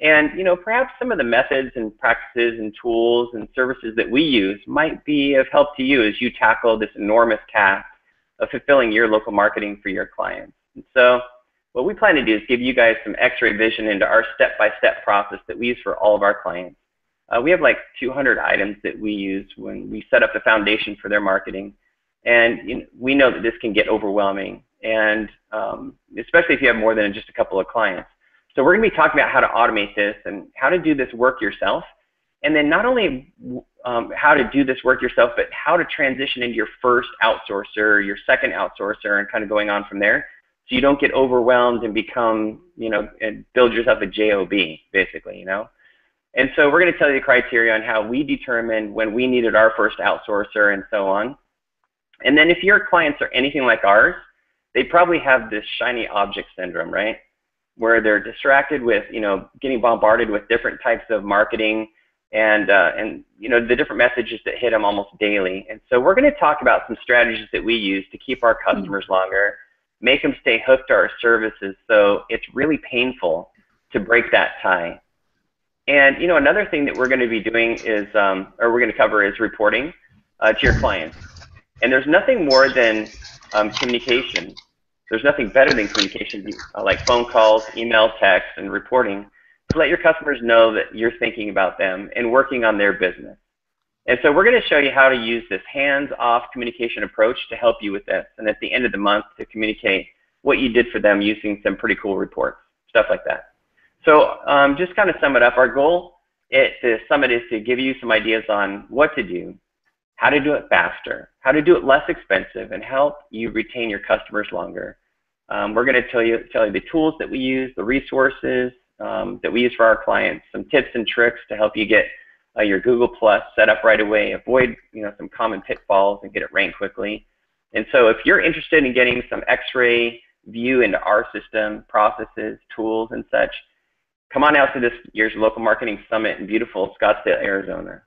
And perhaps some of the methods and practices and tools and services that we use might be of help to you as you tackle this enormous task of fulfilling your local marketing for your clients. And so what we plan to do is give you guys some X-ray vision into our step-by-step process that we use for all of our clients. We have like 200 items that we use when we set up the foundation for their marketing. And we know that this can get overwhelming, and especially if you have more than just a couple of clients. So we're going to be talking about how to automate this and how to do this work yourself. And then not only how to do this work yourself, but how to transition into your first outsourcer, your second outsourcer, and kind of going on from there. So you don't get overwhelmed and become, and build yourself a JOB, basically, And so we're going to tell you the criteria on how we determined when we needed our first outsourcer and so on. And then if your clients are anything like ours, they probably have this shiny object syndrome, right? Where they're distracted with, getting bombarded with different types of marketing and the different messages that hit them almost daily. And so we're going to talk about some strategies that we use to keep our customers longer, make them stay hooked to our services, so it's really painful to break that tie. And another thing that we're going to be doing is, or we're going to cover, is reporting to your clients. And there's nothing more than communication. There's nothing better than communication, like phone calls, email, text, and reporting, to let your customers know that you're thinking about them and working on their business. And so we're going to show you how to use this hands-off communication approach to help you with this, and at the end of the month to communicate what you did for them using some pretty cool reports, stuff like that. So just kind of sum it up, our goal at the summit is to give you some ideas on what to do, how to do it faster, how to do it less expensive, and help you retain your customers longer. We're going to tell you the tools that we use, the resources that we use for our clients, some tips and tricks to help you get your Google Plus set up right away, avoid some common pitfalls, and get it ranked quickly. And so if you're interested in getting some X-ray view into our system, processes, tools, and such, come on out to this year's Local Marketing Summit in beautiful Scottsdale, Arizona.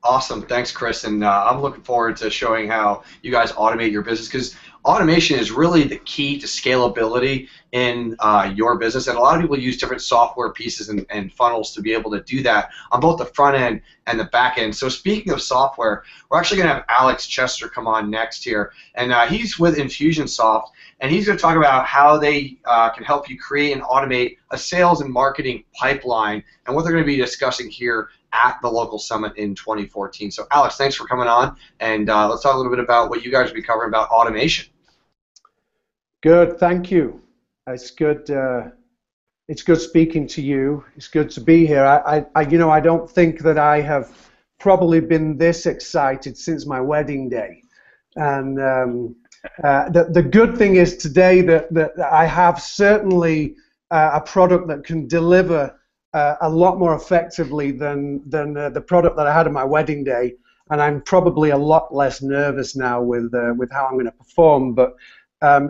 Awesome. Thanks, Chris. And I'm looking forward to showing how you guys automate your business, because automation is really the key to scalability in your business. And a lot of people use different software pieces and funnels to be able to do that on both the front end and the back end. So speaking of software, we're actually going to have Alex Chester come on next here. And he's with Infusionsoft, and he's going to talk about how they can help you create and automate a sales and marketing pipeline, and what they're going to be discussing here at the local summit in 2014. So Alex, thanks for coming on, and let's talk a little bit about what you guys will be covering about automation. Good, thank you. It's good. It's good speaking to you. It's good to be here. I don't think that I have probably been this excited since my wedding day. And the good thing is today that I have certainly a product that can deliver a lot more effectively than the product that I had on my wedding day, and I'm probably a lot less nervous now with how I'm going to perform. But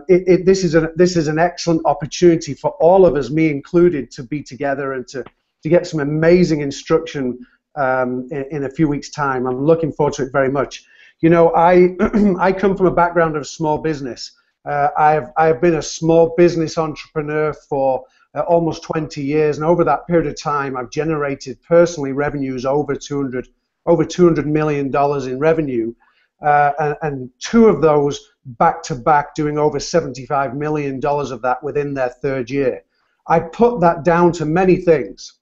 this is an excellent opportunity for all of us, me included, to be together and to get some amazing instruction in a few weeks' time. I'm looking forward to it very much. I come from a background of small business. I've been a small business entrepreneur for almost 20 years, and over that period of time, I've generated personally revenues over $200 million in revenue, and two of those back to back, doing over $75 million of that within their third year. I put that down to many things,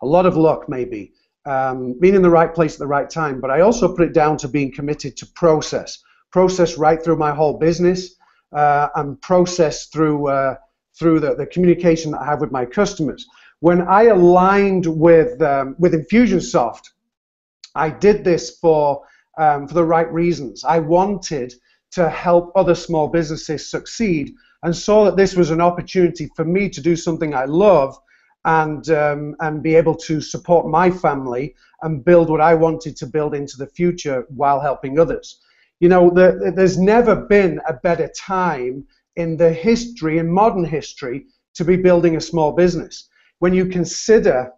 a lot of luck maybe, being in the right place at the right time, but I also put it down to being committed to process right through my whole business, and process through the communication that I have with my customers. When I aligned with Infusionsoft, I did this for the right reasons. I wanted to help other small businesses succeed, and saw that this was an opportunity for me to do something I love, and be able to support my family and build what I wanted to build into the future while helping others. There's never been a better time in the history, in modern history, to be building a small business. When you consider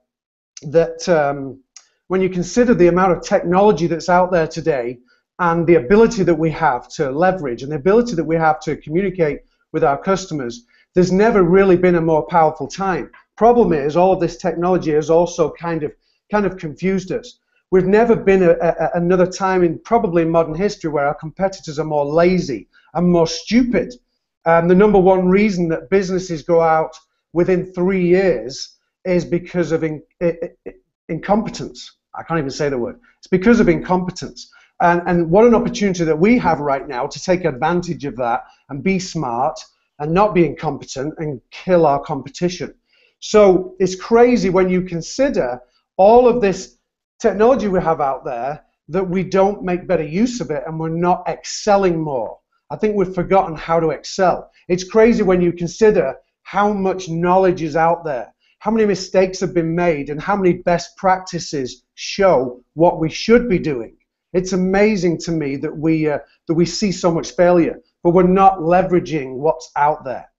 that when you consider the amount of technology that's out there today and the ability that we have to leverage and the ability that we have to communicate with our customers, there's never really been a more powerful time. Problem is, all of this technology has also kind of confused us. We've never been another time in probably modern history where our competitors are more lazy and more stupid. The number one reason that businesses go out within 3 years is because of incompetence. I can't even say the word. It's because of incompetence. And what an opportunity that we have right now to take advantage of that and be smart and not be incompetent and kill our competition. So it's crazy when you consider all of this technology we have out there that we don't make better use of it and we're not excelling more. I think we've forgotten how to excel. It's crazy when you consider how much knowledge is out there, how many mistakes have been made, and how many best practices show what we should be doing. It's amazing to me that we see so much failure, but we're not leveraging what's out there.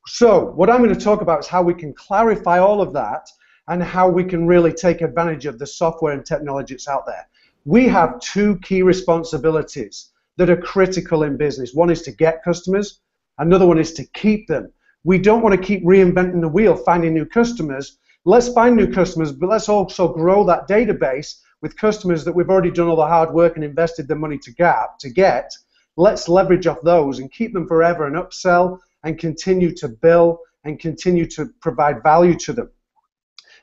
So what I'm going to talk about is how we can clarify all of that and how we can really take advantage of the software and technology that's out there. We have two key responsibilities that are critical in business. One is to get customers, another one is to keep them. We don't want to keep reinventing the wheel, finding new customers. Let's find new customers, but let's also grow that database with customers that we've already done all the hard work and invested the money to get. Let's leverage off those and keep them forever and upsell and continue to bill and continue to provide value to them.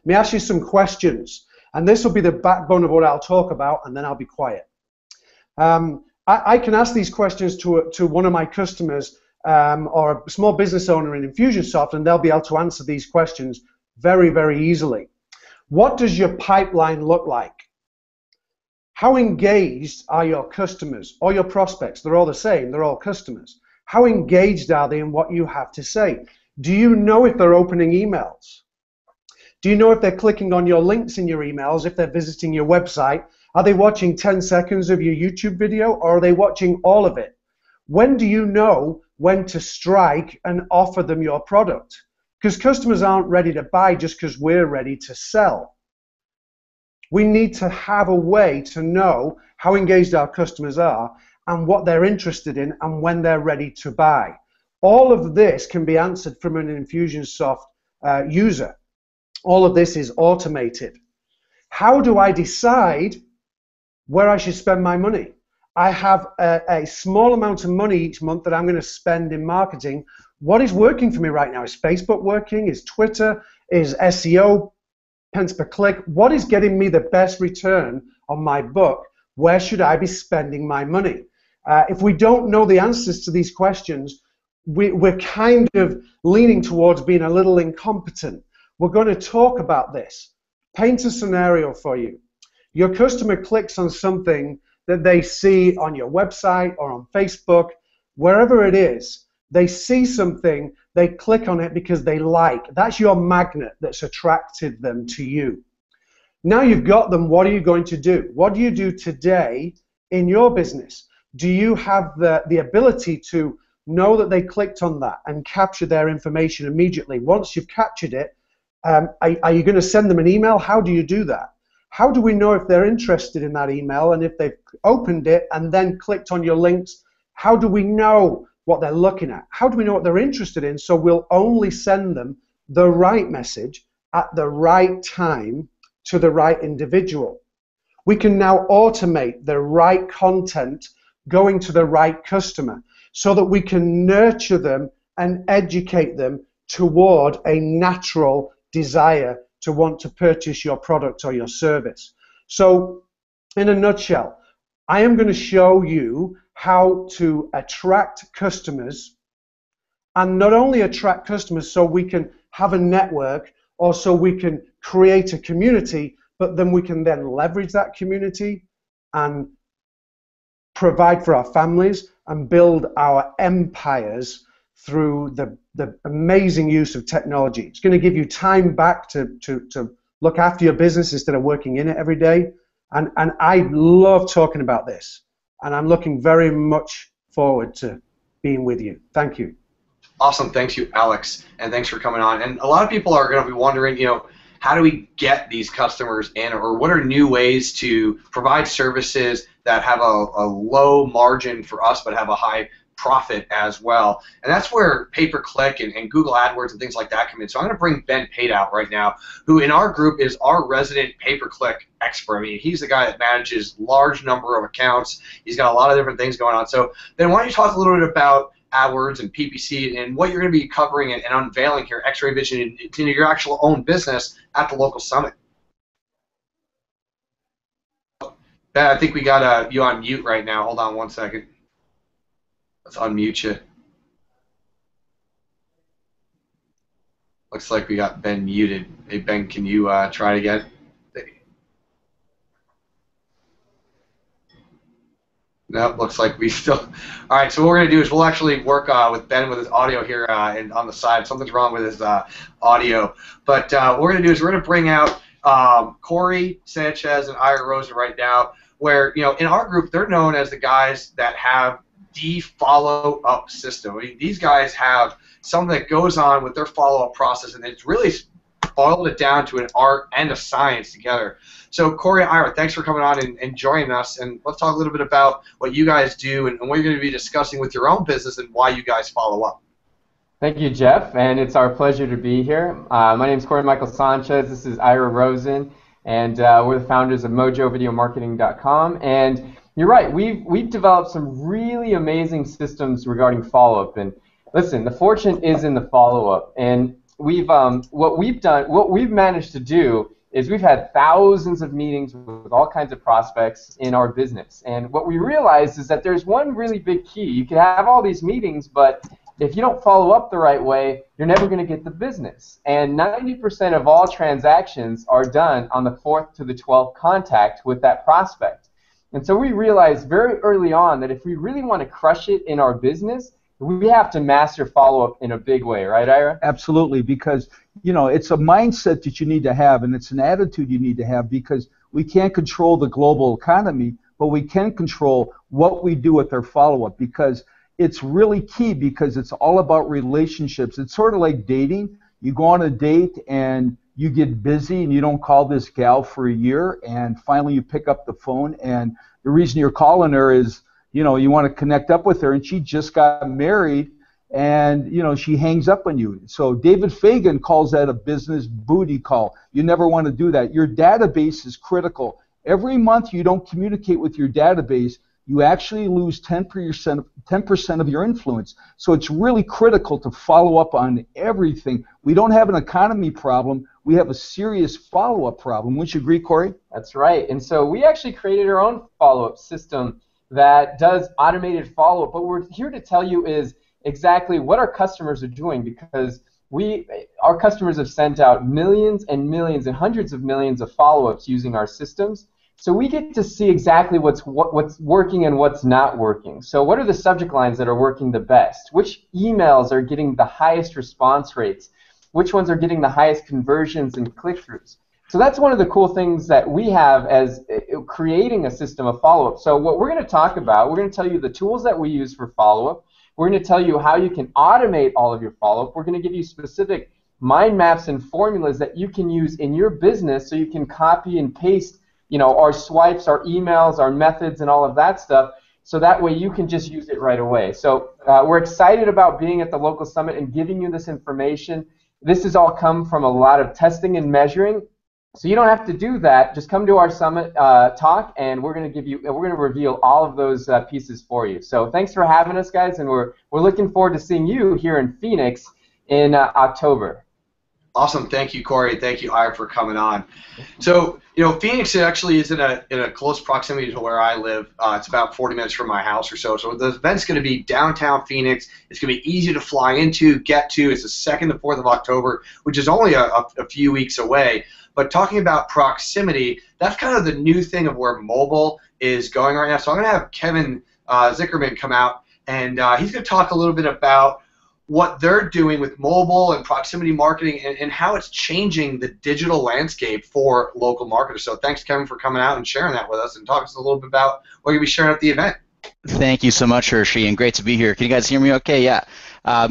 Let me ask you some questions, and this will be the backbone of what I'll talk about, and then I'll be quiet. I can ask these questions to one of my customers or a small business owner in Infusionsoft, and they'll be able to answer these questions very, very easily. What does your pipeline look like? How engaged are your customers or your prospects? They're all the same. They're all customers. How engaged are they in what you have to say? Do you know if they're opening emails? Do you know if they're clicking on your links in your emails, if they're visiting your website? Are they watching 10 seconds of your YouTube video, or are they watching all of it? When do you know when to strike and offer them your product? Because customers aren't ready to buy just because we're ready to sell. We need to have a way to know how engaged our customers are and what they're interested in and when they're ready to buy. All of this can be answered from an Infusionsoft user. All of this is automated. How do I decide where I should spend my money? I have a small amount of money each month that I'm going to spend in marketing. What is working for me right now? Is Facebook working? Is Twitter? Is SEO? Pence per click? What is getting me the best return on my book? Where should I be spending my money? If we don't know the answers to these questions, we're kind of leaning towards being a little incompetent. We're going to talk about this. Paint a scenario for you. Your customer clicks on something that they see on your website or on Facebook, wherever it is. They see something, they click on it because they like. That's your magnet that's attracted them to you. Now you've got them, what are you going to do? What do you do today in your business? Do you have the ability to know that they clicked on that and capture their information immediately? Once you've captured it, are you going to send them an email? How do you do that? How do we know if they're interested in that email, and if they've opened it and then clicked on your links, how do we know what they're looking at? How do we know what they're interested in? So we'll only send them the right message at the right time to the right individual. We can now automate the right content going to the right customer so that we can nurture them and educate them toward a natural desire to want to purchase your product or your service. So in a nutshell, I am going to show you how to attract customers, and not only attract customers so we can have a network or so we can create a community, but then we can then leverage that community and provide for our families and build our empires through the amazing use of technology. It's going to give you time back to look after your business instead of working in it every day. And I love talking about this. And I'm looking very much forward to being with you. Thank you. Awesome. Thanks you, Alex. And thanks for coming on. And a lot of people are going to be wondering, how do we get these customers in, or what are new ways to provide services that have a low margin for us but have a high profit as well. And that's where pay-per-click and Google AdWords and things like that come in. So I'm going to bring Ben Pate out right now, who in our group is our resident pay-per-click expert. I mean, he's the guy that manages large number of accounts. He's got a lot of different things going on. So Ben, why don't you talk a little bit about AdWords and PPC and what you're going to be covering and unveiling here, X-Ray Vision, in your actual own business at the local summit. Ben, I think we got you on mute right now. Hold on one second. Let's unmute you. Looks like we got Ben muted. Hey, Ben, can you try it again? Nope, looks like we still... All right, so what we're going to do is we'll actually work with Ben with his audio here and on the side. Something's wrong with his audio. But what we're going to do is we're going to bring out Corey Sanchez and Ira Rosen right now, where, you know, in our group, they're known as the guys that have the follow-up system. I mean, these guys have something that goes on with their follow-up process, and it's really boiled it down to an art and a science together. So Corey and Ira, thanks for coming on and joining us, and let's talk a little bit about what you guys do and what you're going to be discussing with your own business and why you guys follow up. Thank you, Jeff, and it's our pleasure to be here. My name is Corey Michael Sanchez. This is Ira Rosen, and we're the founders of MojoVideoMarketing.com. And you're right, we've developed some really amazing systems regarding follow-up. And listen, the fortune is in the follow-up. And what we've managed to do is we've had thousands of meetings with all kinds of prospects in our business. And what we realized is that there's one really big key. You can have all these meetings, but if you don't follow up the right way, you're never going to get the business. And 90% of all transactions are done on the 4th to the 12th contact with that prospect. And so we realized very early on that if we really want to crush it in our business, we have to master follow-up in a big way, right, Ira? Absolutely, because you know it's a mindset that you need to have, and it's an attitude you need to have, because we can't control the global economy, but we can control what we do with our follow-up, because it's really key, because it's all about relationships. It's sort of like dating. You go on a date and you get busy and you don't call this gal for a year, and finally you pick up the phone, and the reason you're calling her is, you know, you want to connect up with her, and she just got married, and, you know, she hangs up on you. So David Fagan calls that a business booty call. You never want to do that. Your database is critical. Every month you don't communicate with your database, you actually lose 10% of your influence. So it's really critical to follow up on everything. We don't have an economy problem. We have a serious follow-up problem. Wouldn't you agree, Corey? That's right. And so we actually created our own follow-up system that does automated follow-up. But what we're here to tell you is exactly what our customers are doing, because our customers have sent out millions and millions and hundreds of millions of follow-ups using our systems. So we get to see exactly what's working and what's not working. So what are the subject lines that are working the best? Which emails are getting the highest response rates? Which ones are getting the highest conversions and click-throughs? So that's one of the cool things that we have as creating a system of follow-up. So what we're going to talk about, we're going to tell you the tools that we use for follow-up. We're going to tell you how you can automate all of your follow-up. We're going to give you specific mind maps and formulas that you can use in your business so you can copy and paste, you know, our swipes, our emails, our methods, and all of that stuff, so that way you can just use it right away. So we're excited about being at the local summit and giving you this information. This has all come from a lot of testing and measuring, so you don't have to do that. Just come to our summit talk, and we're going to reveal all of those pieces for you. So thanks for having us, guys, and we're looking forward to seeing you here in Phoenix in October. Awesome, thank you, Corey. Thank you, Ira, for coming on. So, you know, Phoenix actually is in a close proximity to where I live. It's about 40 minutes from my house or so. So the event's going to be downtown Phoenix. It's going to be easy to fly into, get to. It's the 2nd to 4th of October, which is only a few weeks away. But talking about proximity, that's kind of the new thing of where mobile is going right now. So I'm going to have Kevin Zickerman come out, and he's going to talk a little bit about what they're doing with mobile and proximity marketing and how it's changing the digital landscape for local marketers. So thanks, Kevin, for coming out and sharing that with us and talking to us a little bit about what you'll be sharing at the event. Thank you so much, Hershey, and great to be here. Can you guys hear me okay? Yeah.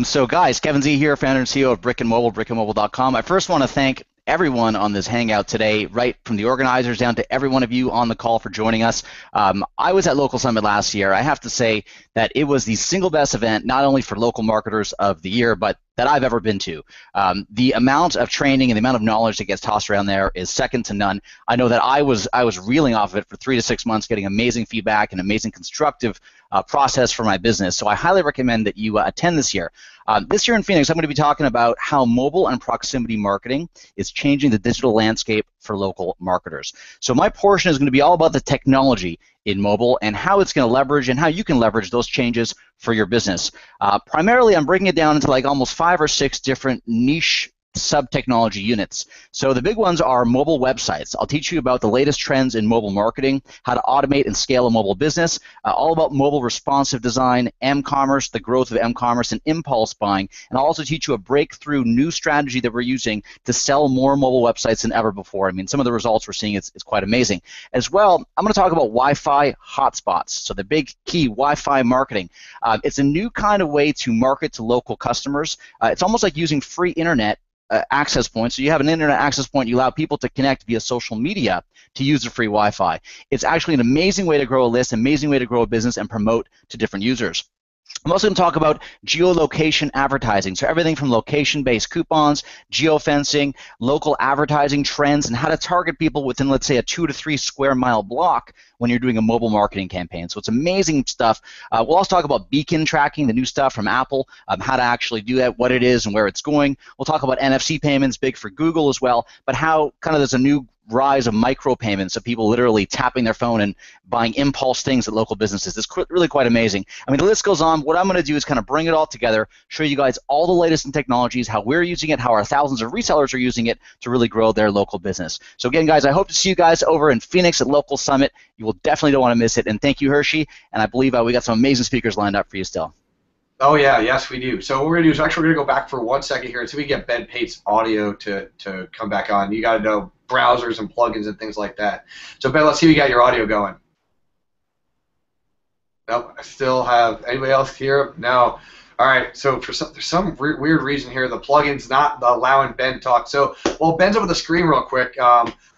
So guys, Kevin Z here, founder and CEO of Brick and Mobile, brickandmobile.com. I first want to thank everyone on this Hangout today, right from the organizers down to every one of you on the call for joining us. I was at Local Summit last year. I have to say that it was the single best event, not only for local marketers of the year, but that I've ever been to. The amount of training and the amount of knowledge that gets tossed around there is second to none. I know that I was reeling off of it for 3 to 6 months, getting amazing feedback and amazing constructive process for my business. So I highly recommend that you attend this year. This year in Phoenix, I'm going to be talking about how mobile and proximity marketing is changing the digital landscape for local marketers. So my portion is going to be all about the technology in mobile and how it's going to leverage and how you can leverage those changes for your business. Primarily, I'm breaking it down into like almost 5 or 6 different niche sub-technology units. So the big ones are mobile websites. I'll teach you about the latest trends in mobile marketing, how to automate and scale a mobile business, all about mobile responsive design, m-commerce, the growth of m-commerce, and impulse buying. And I'll also teach you a breakthrough new strategy that we're using to sell more mobile websites than ever before. I mean, some of the results we're seeing is quite amazing. As well, I'm going to talk about Wi-Fi hotspots, so the big key, Wi-Fi marketing. It's a new kind of way to market to local customers. It's almost like using free internet access points. So you have an internet access point, you allow people to connect via social media to use the free Wi-Fi. It's actually an amazing way to grow a list, amazing way to grow a business and promote to different users. I'm also going to talk about geolocation advertising, so everything from location-based coupons, geofencing, local advertising trends, and how to target people within, let's say, a 2 to 3 square mile block when you're doing a mobile marketing campaign. So it's amazing stuff. We'll also talk about beacon tracking, the new stuff from Apple, how to actually do that, what it is, and where it's going. We'll talk about NFC payments, big for Google as well, but how kind of there's a new rise of micropayments, of people literally tapping their phone and buying impulse things at local businesses. It's really quite amazing. I mean, the list goes on. What I'm going to do is kind of bring it all together, show you guys all the latest in technologies, how we're using it, how our thousands of resellers are using it to really grow their local business. So again, guys, I hope to see you guys over in Phoenix at Local Summit. You will definitely don't want to miss it. And thank you, Hershey. And I believe we got some amazing speakers lined up for you still. Oh, yeah, yes, we do. So what we're going to do is actually we're going to go back for 1 second here and see if we can get Ben Pate's audio to come back on. You got to know browsers and plugins and things like that. So, Ben, let's see if we got your audio going. Nope, I still have, anybody else here? No. All right, so for some weird reason here, the plugin's not allowing Ben to talk. So, while Ben's up on the screen real quick,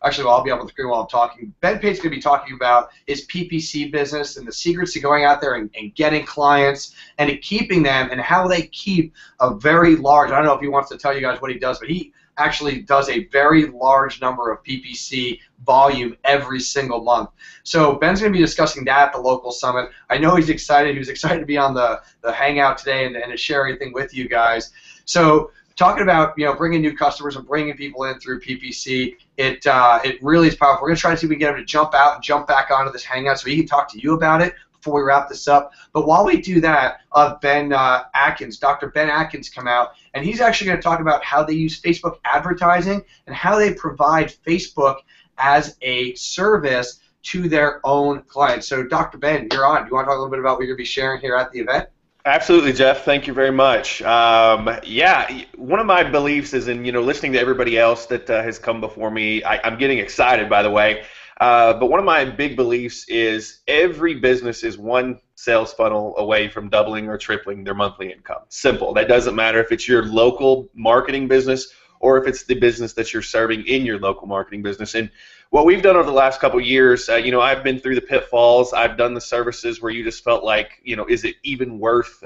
actually, I'll be up on the screen while I'm talking. Ben Pate's going to be talking about his PPC business and the secrets to going out there and getting clients and to keeping them and how they keep a very large, I don't know if he wants to tell you guys what he does, but he actually does a very large number of PPC volume every single month. So Ben's going to be discussing that at the Local Summit. I know he's excited. He was excited to be on the Hangout today and to share everything with you guys. So talking about bringing new customers and bringing people in through PPC, it really is powerful. We're going to try to see if we can get him to jump out and jump back onto this Hangout so he can talk to you about it before we wrap this up. But while we do that, Ben Atkins, Dr. Ben Atkins, come out, and he's actually going to talk about how they use Facebook advertising and how they provide Facebook as a service to their own clients. So, Dr. Ben, you're on. Do you want to talk a little bit about what you're going to be sharing here at the event? Absolutely, Jeff. Thank you very much. Yeah, one of my beliefs is in listening to everybody else that has come before me. I'm getting excited, by the way. But one of my big beliefs is every business is one sales funnel away from doubling or tripling their monthly income. Simple. That doesn't matter if it's your local marketing business or if it's the business that you're serving in your local marketing business. And what we've done over the last couple of years, I've been through the pitfalls. I've done the services where you just felt like, is it even worth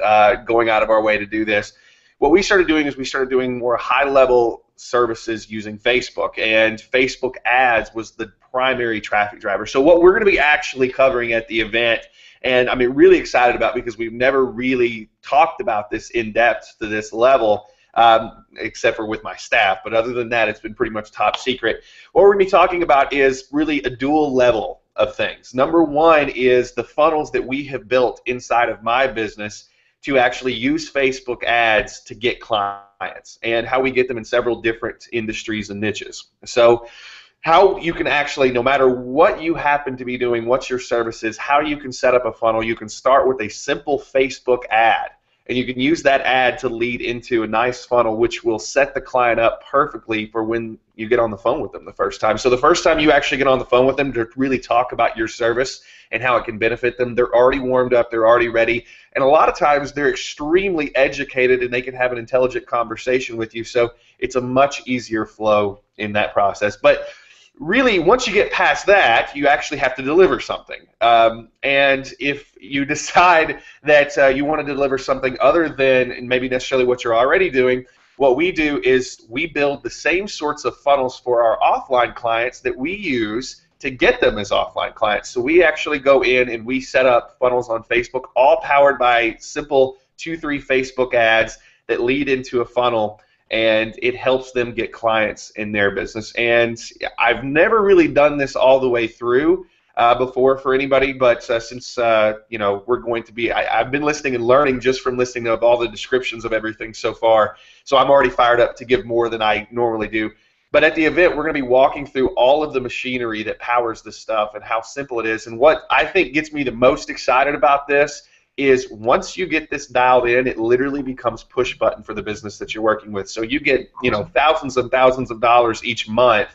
going out of our way to do this? What we started doing is we started doing more high-level services using Facebook, and Facebook ads was the primary traffic driver. So what we're going to be actually covering at the event, and I'm really excited about because we've never really talked about this in depth to this level, except for with my staff, but other than that, it's been pretty much top secret. What we're going to be talking about is really a dual level of things. Number one is the funnels that we have built inside of my business to actually use Facebook ads to get clients, and how we get them in several different industries and niches. So how you can actually, no matter what you happen to be doing, what's your service is, how you can set up a funnel. You can start with a simple Facebook ad, and you can use that ad to lead into a nice funnel which will set the client up perfectly for when you get on the phone with them the first time. So the first time you actually get on the phone with them to really talk about your service and how it can benefit them, they're already warmed up, they're already ready, and a lot of times they're extremely educated and they can have an intelligent conversation with you, so it's a much easier flow in that process. But really, once you get past that, you actually have to deliver something. And if you decide that you want to deliver something other than maybe necessarily what you're already doing, what we do is we build the same sorts of funnels for our offline clients that we use to get them as offline clients. So we actually go in and we set up funnels on Facebook, all powered by simple 2-3 Facebook ads that lead into a funnel, and it helps them get clients in their business. And I've never really done this all the way through before for anybody, but since we're going to be, I've been listening and learning just from listening to all the descriptions of everything so far, so I'm already fired up to give more than I normally do. But at the event, we're going to be walking through all of the machinery that powers this stuff and how simple it is. And what I think gets me the most excited about this is once you get this dialed in, it literally becomes push button for the business that you're working with. So you get thousands and thousands of dollars each month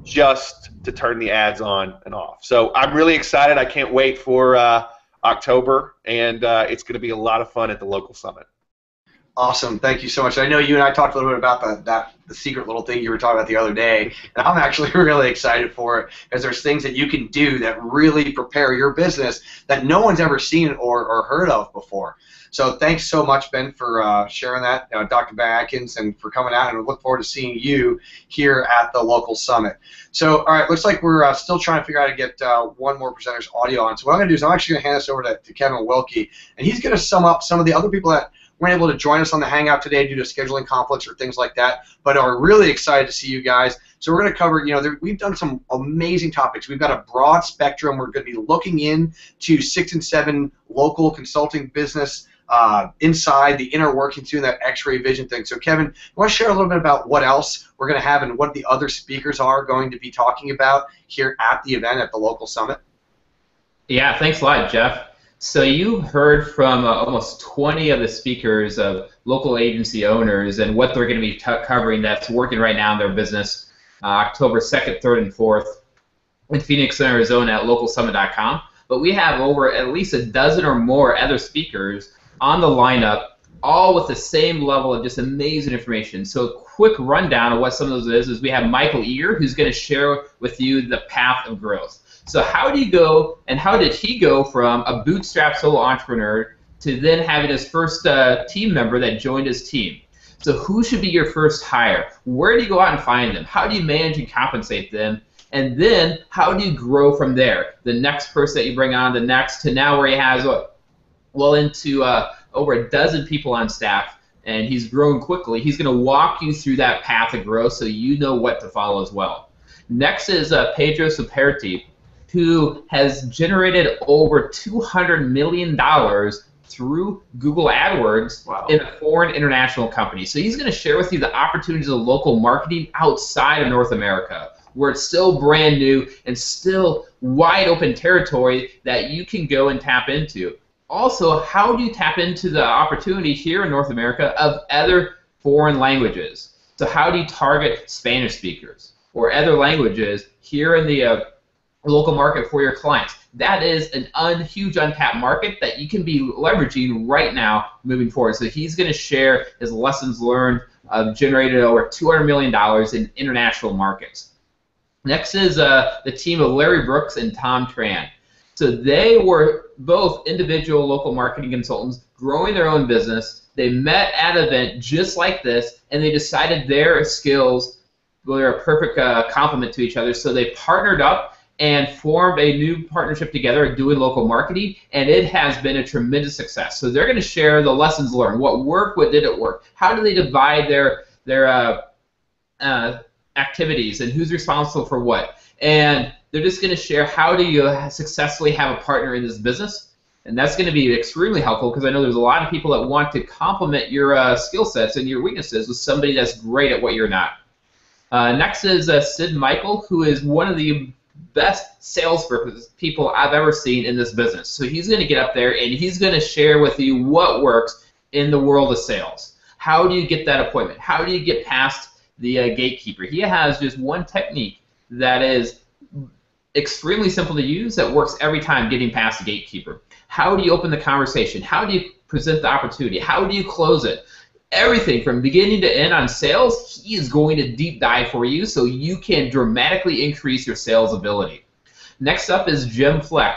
just to turn the ads on and off. So I'm really excited. I can't wait for October, and it's going to be a lot of fun at the local summit. Awesome. Thank you so much. I know you and I talked a little bit about the secret little thing you were talking about the other day, and I'm actually really excited for it, because there's things that you can do that really prepare your business that no one's ever seen or heard of before. So thanks so much, Ben, for sharing that, Dr. Ben Atkins, and for coming out, and we look forward to seeing you here at the local summit. So, all right, looks like we're still trying to figure out how to get one more presenter's audio on. So what I'm going to do is I'm actually going to hand this over to Kevin Wilkie, and he's going to sum up some of the other people that weren't able to join us on the Hangout today due to scheduling conflicts or things like that, but are really excited to see you guys. So we're going to cover, we've done some amazing topics. We've got a broad spectrum. We're going to be looking into 6 and 7 local consulting business inside the inner workings, doing that X-ray vision thing. So Kevin, you want to share a little bit about what else we're going to have and what the other speakers are going to be talking about here at the event at the local summit? Yeah, thanks a lot, Jeff. So you heard from almost 20 of the speakers of local agency owners and what they're going to be covering that's working right now in their business October 2nd, 3rd, and 4th in Phoenix, Arizona at localsummit.com. But we have over at least a dozen or more other speakers on the lineup, all with the same level of just amazing information. So a quick rundown of what some of those is we have Michael Eager, who's going to share with you the path of growth. So how do you go, and how did he go from a bootstrap solo entrepreneur to then having his first team member that joined his team? So who should be your first hire? Where do you go out and find them? How do you manage and compensate them? And then how do you grow from there? The next person that you bring on, the next, to now where he has, into over a dozen people on staff, and he's grown quickly. He's going to walk you through that path of growth so you know what to follow as well. Next is Pedro Superti, who has generated over $200 million through Google AdWords in a foreign international company. So he's going to share with you the opportunities of local marketing outside of North America, where it's still brand new and still wide open territory that you can go and tap into. Also, how do you tap into the opportunity here in North America of other foreign languages? So how do you target Spanish speakers or other languages here in the local market for your clients? That is a huge untapped market that you can be leveraging right now moving forward. So he's going to share his lessons learned of generated over $200 million in international markets. Next is the team of Larry Brooks and Tom Tran. So they were both individual local marketing consultants growing their own business. They met at an event just like this, and they decided their skills were a perfect complement to each other. So they partnered up and formed a new partnership together doing local marketing, and it has been a tremendous success. So they're going to share the lessons learned, what worked, what didn't work, how do they divide their activities, and who's responsible for what. And they're just going to share how do you successfully have a partner in this business, and that's going to be extremely helpful because I know there's a lot of people that want to complement your skill sets and your weaknesses with somebody that's great at what you're not. Next is Sid Michael, who is one of the best sales people I've ever seen in this business. So he's going to get up there and he's going to share with you what works in the world of sales. How do you get that appointment? How do you get past the gatekeeper? He has just one technique that is extremely simple to use that works every time getting past the gatekeeper. How do you open the conversation? How do you present the opportunity? How do you close it? everything from beginning to end on sales. He is going to deep dive for you so you can dramatically increase your sales ability. Next up is Jim Fleck,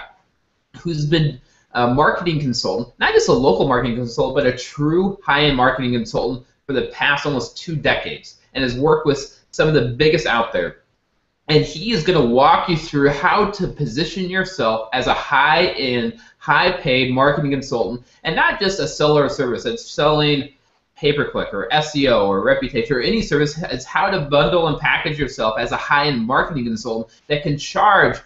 who's been a marketing consultant, not just a local marketing consultant, but a true high-end marketing consultant for the past almost 2 decades, and has worked with some of the biggest out there. And he is going to walk you through how to position yourself as a high-end, high-paid marketing consultant, and not just a seller of service that's selling pay-per-click or SEO or reputation or any service. It's how to bundle and package yourself as a high-end marketing consultant that can charge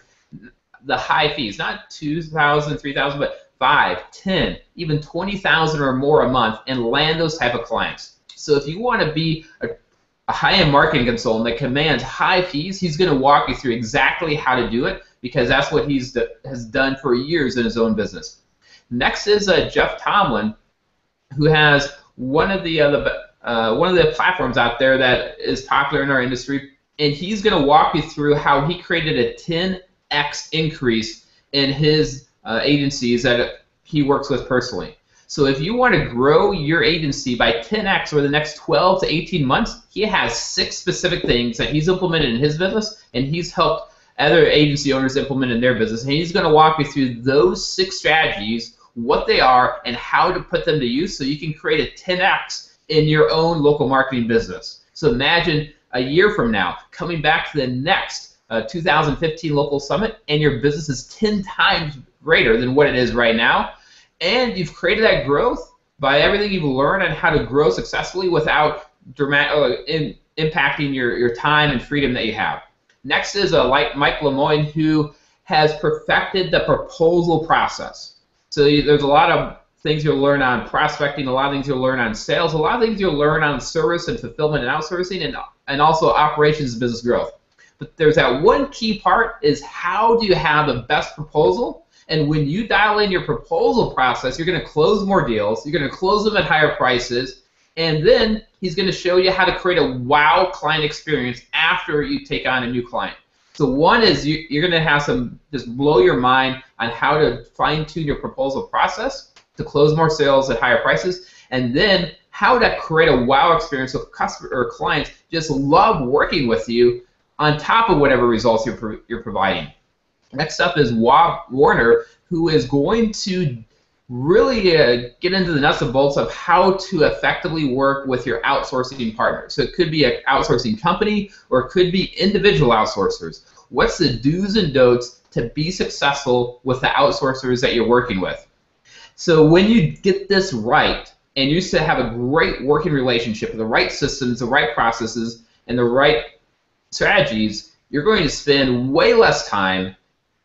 the high fees, not $2,000, $3,000, but $5,000, $10,000, even $20,000 or more a month, and land those type of clients. So if you want to be a high-end marketing consultant that commands high fees, he's going to walk you through exactly how to do it, because that's what he has done for years in his own business. Next is Jeff Tomlin, who has one of the platforms out there that is popular in our industry, and he's going to walk you through how he created a 10x increase in his agencies that he works with personally. So if you want to grow your agency by 10x over the next 12 to 18 months, he has 6 specific things that he's implemented in his business, and he's helped other agency owners implement in their business. And he's going to walk you through those 6 strategies, what they are, and how to put them to use so you can create a 10x in your own local marketing business. So imagine a year from now coming back to the next 2015 Local Summit, and your business is 10 times greater than what it is right now. And you've created that growth by everything you've learned on how to grow successfully without impacting your time and freedom that you have. Next is Mike Lemoyne, who has perfected the proposal process. So there's a lot of things you'll learn on prospecting, a lot of things you'll learn on sales, a lot of things you'll learn on service and fulfillment and outsourcing, and also operations and business growth. But there's that one key part is how do you have the best proposal? And when you dial in your proposal process, you're going to close more deals, you're going to close them at higher prices, and then he's going to show you how to create a wow client experience after you take on a new client. So one is you're going to have some just blow your mind on how to fine-tune your proposal process to close more sales at higher prices, and then how to create a wow experience so customers or clients just love working with you on top of whatever results you're providing. Next up is Wob Warner, who is going to really get into the nuts and bolts of how to effectively work with your outsourcing partners. So it could be an outsourcing company, or it could be individual outsourcers. What's the do's and don'ts to be successful with the outsourcers that you're working with? So when you get this right, and you have a great working relationship with the right systems, the right processes, and the right strategies, you're going to spend way less time,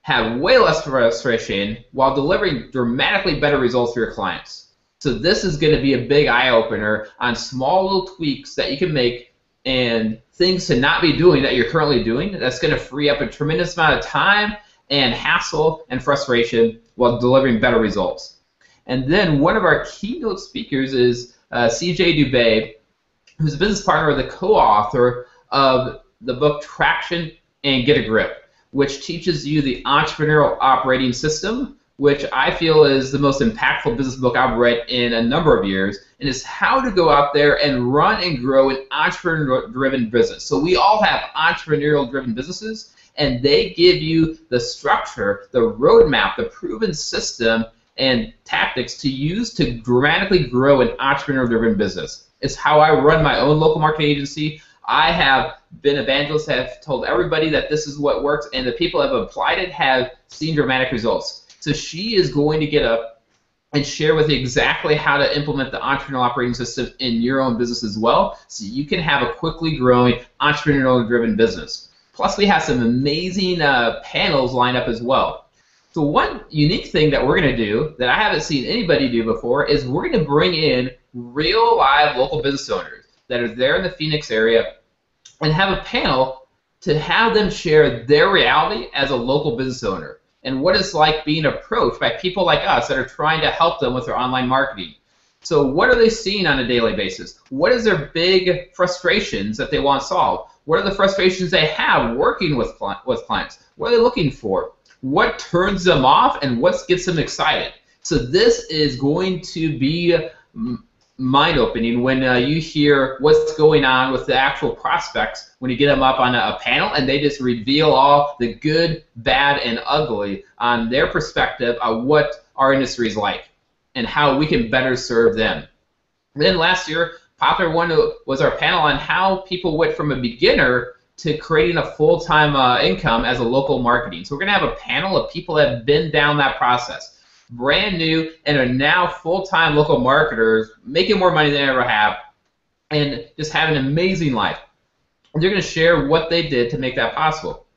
have way less frustration, while delivering dramatically better results for your clients. So this is going to be a big eye-opener on small little tweaks that you can make and things to not be doing that you're currently doing. That's going to free up a tremendous amount of time and hassle and frustration while delivering better results. And then one of our keynote speakers is CJ Dubé, who's a business partner or the co-author of the book Traction and Get a Grip, which teaches you the entrepreneurial operating system, which I feel is the most impactful business book I've read in a number of years, and is how to go out there and run and grow an entrepreneur-driven business. So we all have entrepreneurial-driven businesses, and they give you the structure, the roadmap, the proven system, and tactics to use to dramatically grow an entrepreneur-driven business. It's how I run my own local marketing agency. I have been evangelists, have told everybody that this is what works, and the people that have applied it have seen dramatic results. So she is going to get up and share with you exactly how to implement the entrepreneurial operating system in your own business as well, so you can have a quickly growing entrepreneurial-driven business. Plus, we have some amazing panels lined up as well. So one unique thing that we're going to do that I haven't seen anybody do before is we're going to bring in real live local business owners that are there in the Phoenix area and have a panel to have them share their reality as a local business owner and what it's like being approached by people like us that are trying to help them with their online marketing. So what are they seeing on a daily basis? What is their big frustrations that they want solved? What are the frustrations they have working with clients? What are they looking for? What turns them off and what gets them excited? So this is going to be mind-opening when you hear what's going on with the actual prospects when you get them up on a panel and they just reveal all the good, bad, and ugly on their perspective of what our industry is like and how we can better serve them. Then last year, popular one was our panel on how people went from a beginner to creating a full-time income as a local marketing. So we're going to have a panel of people that have been down that process, brand new, and are now full-time local marketers, making more money than they ever have, and just have an amazing life. And they're going to share what they did to make that possible.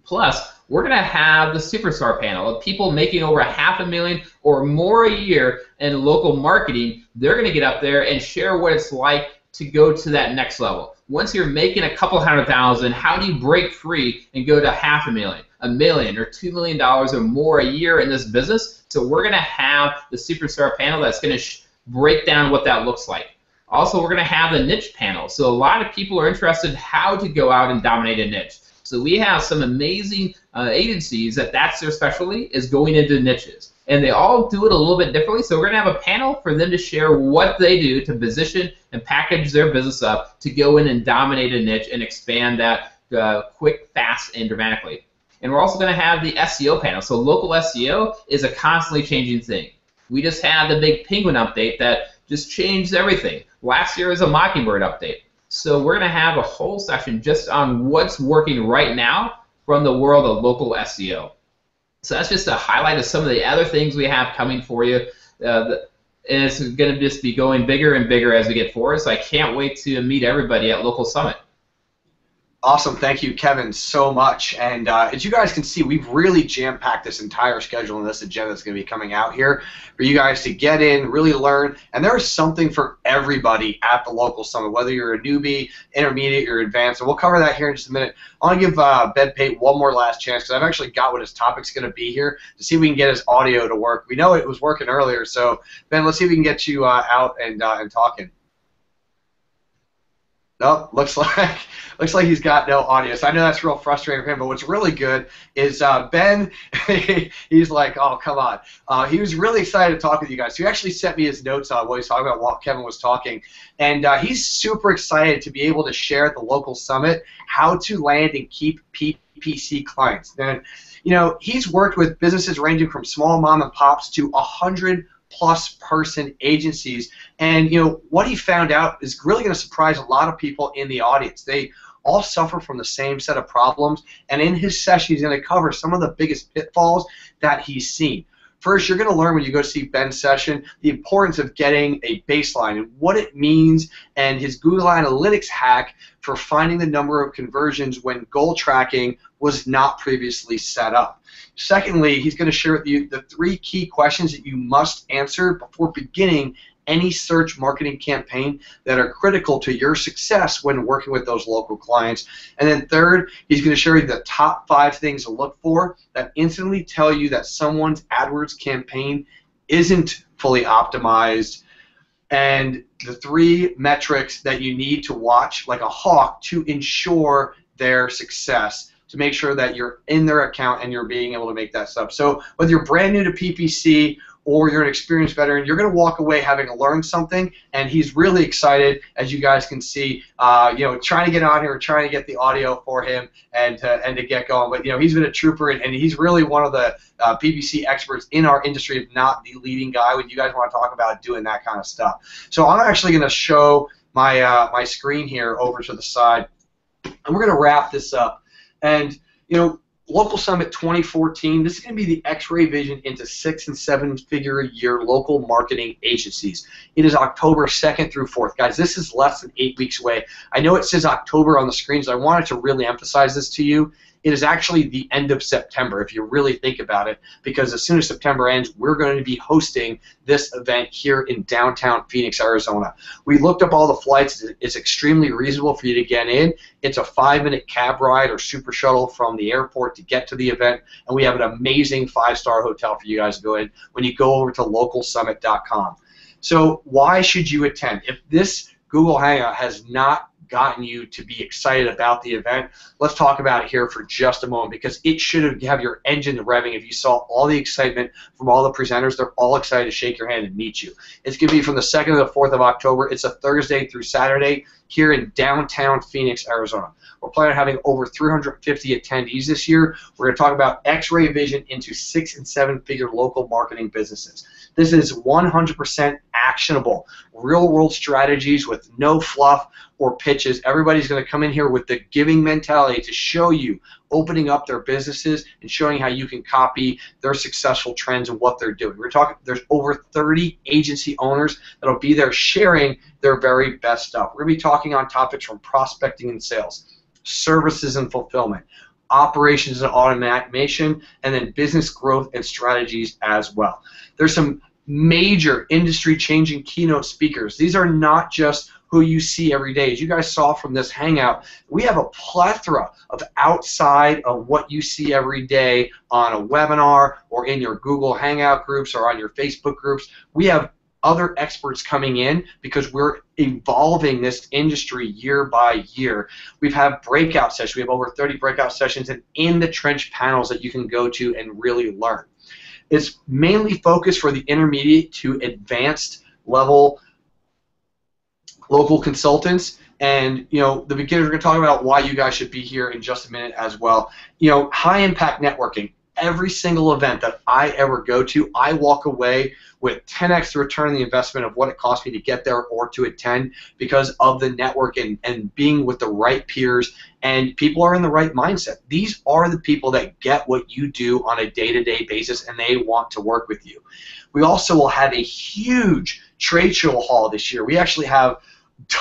Plus, we're going to have the Superstar panel of people making over $500,000 or more a year in local marketing. They're going to get up there and share what it's like to go to that next level. Once you're making a couple $100,000, how do you break free and go to $500,000, $1 million, or $2 million or more a year in this business? So we're going to have the Superstar panel that's going to break down what that looks like. Also, we're going to have the niche panel. So a lot of people are interested in how to go out and dominate a niche. So we have some amazing agencies that's their specialty, is going into niches. And they all do it a little bit differently, so we're going to have a panel for them to share what they do to position and package their business up to go in and dominate a niche and expand that quick, fast, and dramatically. And we're also going to have the SEO panel. So local SEO is a constantly changing thing. We just had the big Penguin update that just changed everything. Last year was a Mockingbird update. So we're going to have a whole session just on what's working right now from the world of local SEO. So that's just a highlight of some of the other things we have coming for you. And it's going to just be going bigger and bigger as we get forward. So I can't wait to meet everybody at Local Summit. Awesome. Thank you, Kevin, so much. And as you guys can see, we've really jam-packed this entire schedule and this agenda that's going to be coming out here for you guys to get in, really learn. And there's something for everybody at the Local Summit, whether you're a newbie, intermediate, or advanced. And we'll cover that here in just a minute. I want to give Ben Pate one more last chance because I've actually got what his topic's going to be here to see if we can get his audio to work. We know it was working earlier, so Ben, let's see if we can get you out and talking. Nope, looks like he's got no audio. So I know that's real frustrating for him. But what's really good is Ben. He's like, oh, come on. He was really excited to talk with you guys. So he actually sent me his notes on what he's talking about while Kevin was talking, and he's super excited to be able to share at the Local Summit how to land and keep PPC clients. And you know, he's worked with businesses ranging from small mom and pops to 100+ person agencies, and you know what he found out is really going to surprise a lot of people in the audience. They all suffer from the same set of problems, and in his session he's going to cover some of the biggest pitfalls that he's seen. First, you're going to learn when you go see Ben's session the importance of getting a baseline and what it means, and his Google Analytics hack for finding the number of conversions when goal tracking was not previously set up. Secondly, he's going to share with you the 3 key questions that you must answer before beginning any search marketing campaign that are critical to your success when working with those local clients. And then third, he's going to share you the top 5 things to look for that instantly tell you that someone's AdWords campaign isn't fully optimized, and the 3 metrics that you need to watch like a hawk to ensure their success, to make sure that you're in their account and you're being able to make that stuff. So whether you're brand new to PPC or you're an experienced veteran, you're going to walk away having learned something, and he's really excited, as you guys can see, you know, trying to get on here, trying to get the audio for him and to get going. But you know, he's been a trooper, and he's really one of the PPC experts in our industry, if not the leading guy when you guys want to talk about doing that kind of stuff. So I'm actually going to show my my screen here over to the side, and we're going to wrap this up. And, you know, Local Summit 2014, this is going to be the X-ray vision into 6- and 7-figure a year local marketing agencies. It is October 2nd through 4th. Guys, this is less than 8 weeks away. I know it says October on the screen, so I wanted to really emphasize this to you. It is actually the end of September, if you really think about it, because as soon as September ends, we're going to be hosting this event here in downtown Phoenix, Arizona. We looked up all the flights. It's extremely reasonable for you to get in. It's a 5-minute cab ride or super shuttle from the airport to get to the event, and we have an amazing 5-star hotel for you guys to go in when you go over to localsummit.com. So why should you attend? If this Google Hangout has not gotten you to be excited about the event, let's talk about it here for just a moment, because it should have your engine revving if you saw all the excitement from all the presenters. They're all excited to shake your hand and meet you. It's going to be from the 2nd to the 4th of October. It's a Thursday through Saturday here in downtown Phoenix, Arizona. We're planning on having over 350 attendees this year. We're going to talk about X-ray vision into 6- and 7-figure local marketing businesses. This is 100% actionable, real-world strategies with no fluff or pitches. Everybody's going to come in here with the giving mentality to show you opening up their businesses and showing how you can copy their successful trends and what they're doing. We're talking, there's over 30 agency owners that'll be there sharing their very best stuff. We're going to be talking on topics from prospecting and sales, services and fulfillment, operations and automation, and then business growth and strategies as well. There's some major industry-changing keynote speakers. These are not just who you see every day. As you guys saw from this hangout, we have a plethora of outside of what you see every day on a webinar or in your Google Hangout groups or on your Facebook groups. We have other experts coming in because we're evolving this industry year by year. We've had breakout sessions. We have over 30 breakout sessions and in the trench panels that you can go to and really learn. It's mainly focused for the intermediate to advanced level local consultants, and the beginners. We're going to talk about why you guys should be here in just a minute as well. High impact networking. Every single event that I ever go to, I walk away with 10x the return on the investment of what it cost me to get there or to attend because of the network and being with the right peers, and people are in the right mindset. These are the people that get what you do on a day-to-day basis, and they want to work with you. We also will have a huge trade show hall this year. We actually have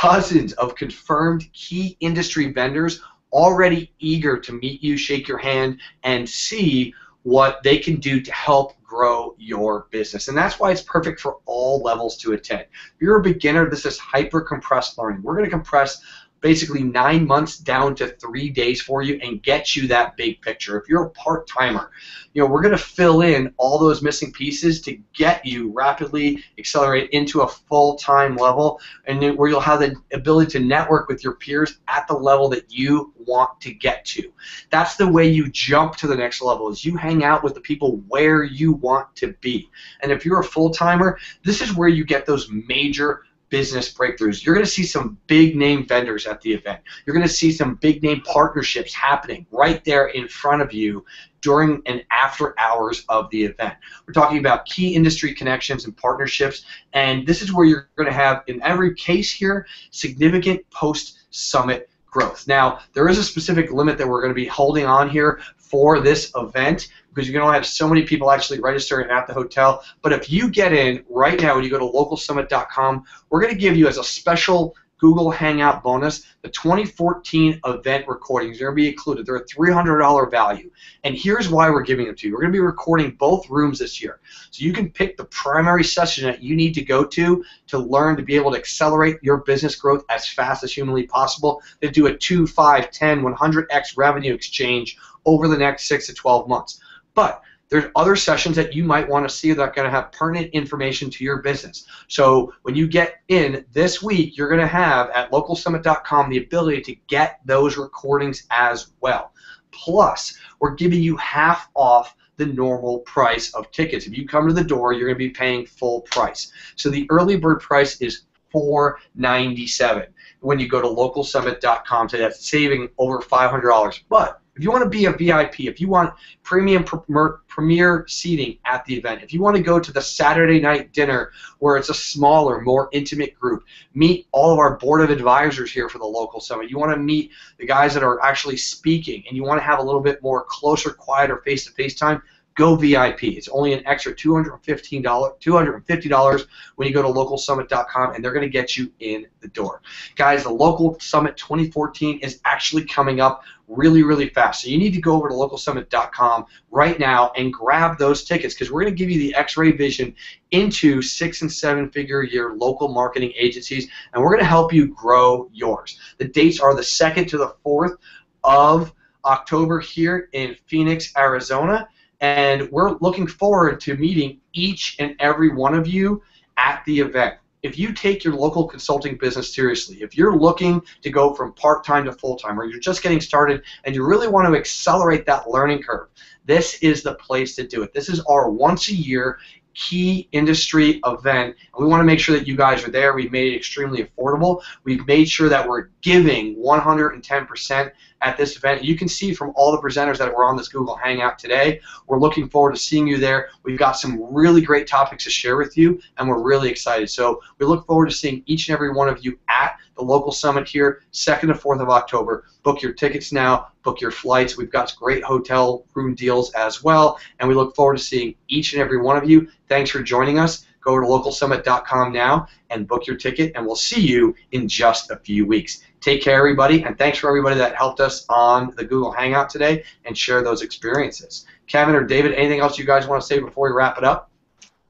dozens of confirmed key industry vendors already eager to meet you, shake your hand, and see what they can do to help grow your business. And that's why it's perfect for all levels to attend. If you're a beginner, this is hyper-compressed learning. We're going to compress basically 9 months down to 3 days for you and get you that big picture. If you're a part-timer, we're going to fill in all those missing pieces to get you rapidly accelerate into a full-time level, and then where you'll have the ability to network with your peers at the level that you want to get to. That's the way you jump to the next level, is you hang out with the people where you want to be. And if you're a full-timer, this is where you get those major business breakthroughs. You're going to see some big name vendors at the event. You're going to see some big name partnerships happening right there in front of you during and after hours of the event. We're talking about key industry connections and partnerships, and this is where you're going to have, in every case here, significant post-summit growth. Now, there is a specific limit that we're going to be holding on here for this event, because you can only have so many people actually registering at the hotel. But if you get in right now when you go to localsummit.com, we're going to give you, as a special Google Hangout bonus, the 2014 event recordings. They're going to be included. They're a $300 value. And here's why we're giving them to you. We're going to be recording both rooms this year. So you can pick the primary session that you need to go to learn to be able to accelerate your business growth as fast as humanly possible. They do a 2, 5, 10, 100x revenue exchange over the next 6 to 12 months. But there's other sessions that you might want to see that are going to have pertinent information to your business. So when you get in this week, you're going to have at localsummit.com the ability to get those recordings as well. Plus, we're giving you half off the normal price of tickets. If you come to the door, you're going to be paying full price. So the early bird price is $497 when you go to localsummit.com. So that's saving over $500. But if you want to be a VIP, if you want premium premier seating at the event, if you want to go to the Saturday night dinner where it's a smaller, more intimate group, meet all of our board of advisors here for the local summit, you want to meet the guys that are actually speaking, and you want to have a little bit more closer, quieter face-to-face time, go VIP. It's only an extra $250 when you go to localsummit.com, and they're going to get you in the door. Guys, the Local Summit 2014 is actually coming up really, really fast. So you need to go over to localsummit.com right now and grab those tickets, because we're going to give you the X-ray vision into 6- and 7-figure year local marketing agencies, and we're going to help you grow yours. The dates are the 2nd to the 4th of October here in Phoenix, Arizona. And we're looking forward to meeting each and every one of you at the event. if you take your local consulting business seriously, if you're looking to go from part-time to full-time, or you're just getting started and you really want to accelerate that learning curve, this is the place to do it. This is our once-a-year key industry event, and we want to make sure that you guys are there. We've made it extremely affordable. We've made sure that we're giving 110% at this event. You can see from all the presenters that were on this Google Hangout today, we're looking forward to seeing you there. We've got some really great topics to share with you, and we're really excited. So we look forward to seeing each and every one of you at the local summit here, 2nd to 4th of October. Book your tickets now, book your flights. We've got great hotel room deals as well, and we look forward to seeing each and every one of you. Thanks for joining us. Go to localsummit.com now and book your ticket, and we'll see you in just a few weeks. Take care, everybody, and thanks for everybody that helped us on the Google Hangout today and share those experiences. Kevin or David, anything else you guys want to say before we wrap it up?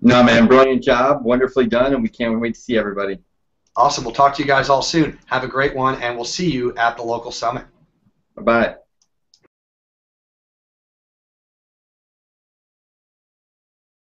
No, man, brilliant job, wonderfully done, and we can't wait to see everybody. Awesome. We'll talk to you guys all soon. Have a great one, and we'll see you at the local summit. Bye-bye.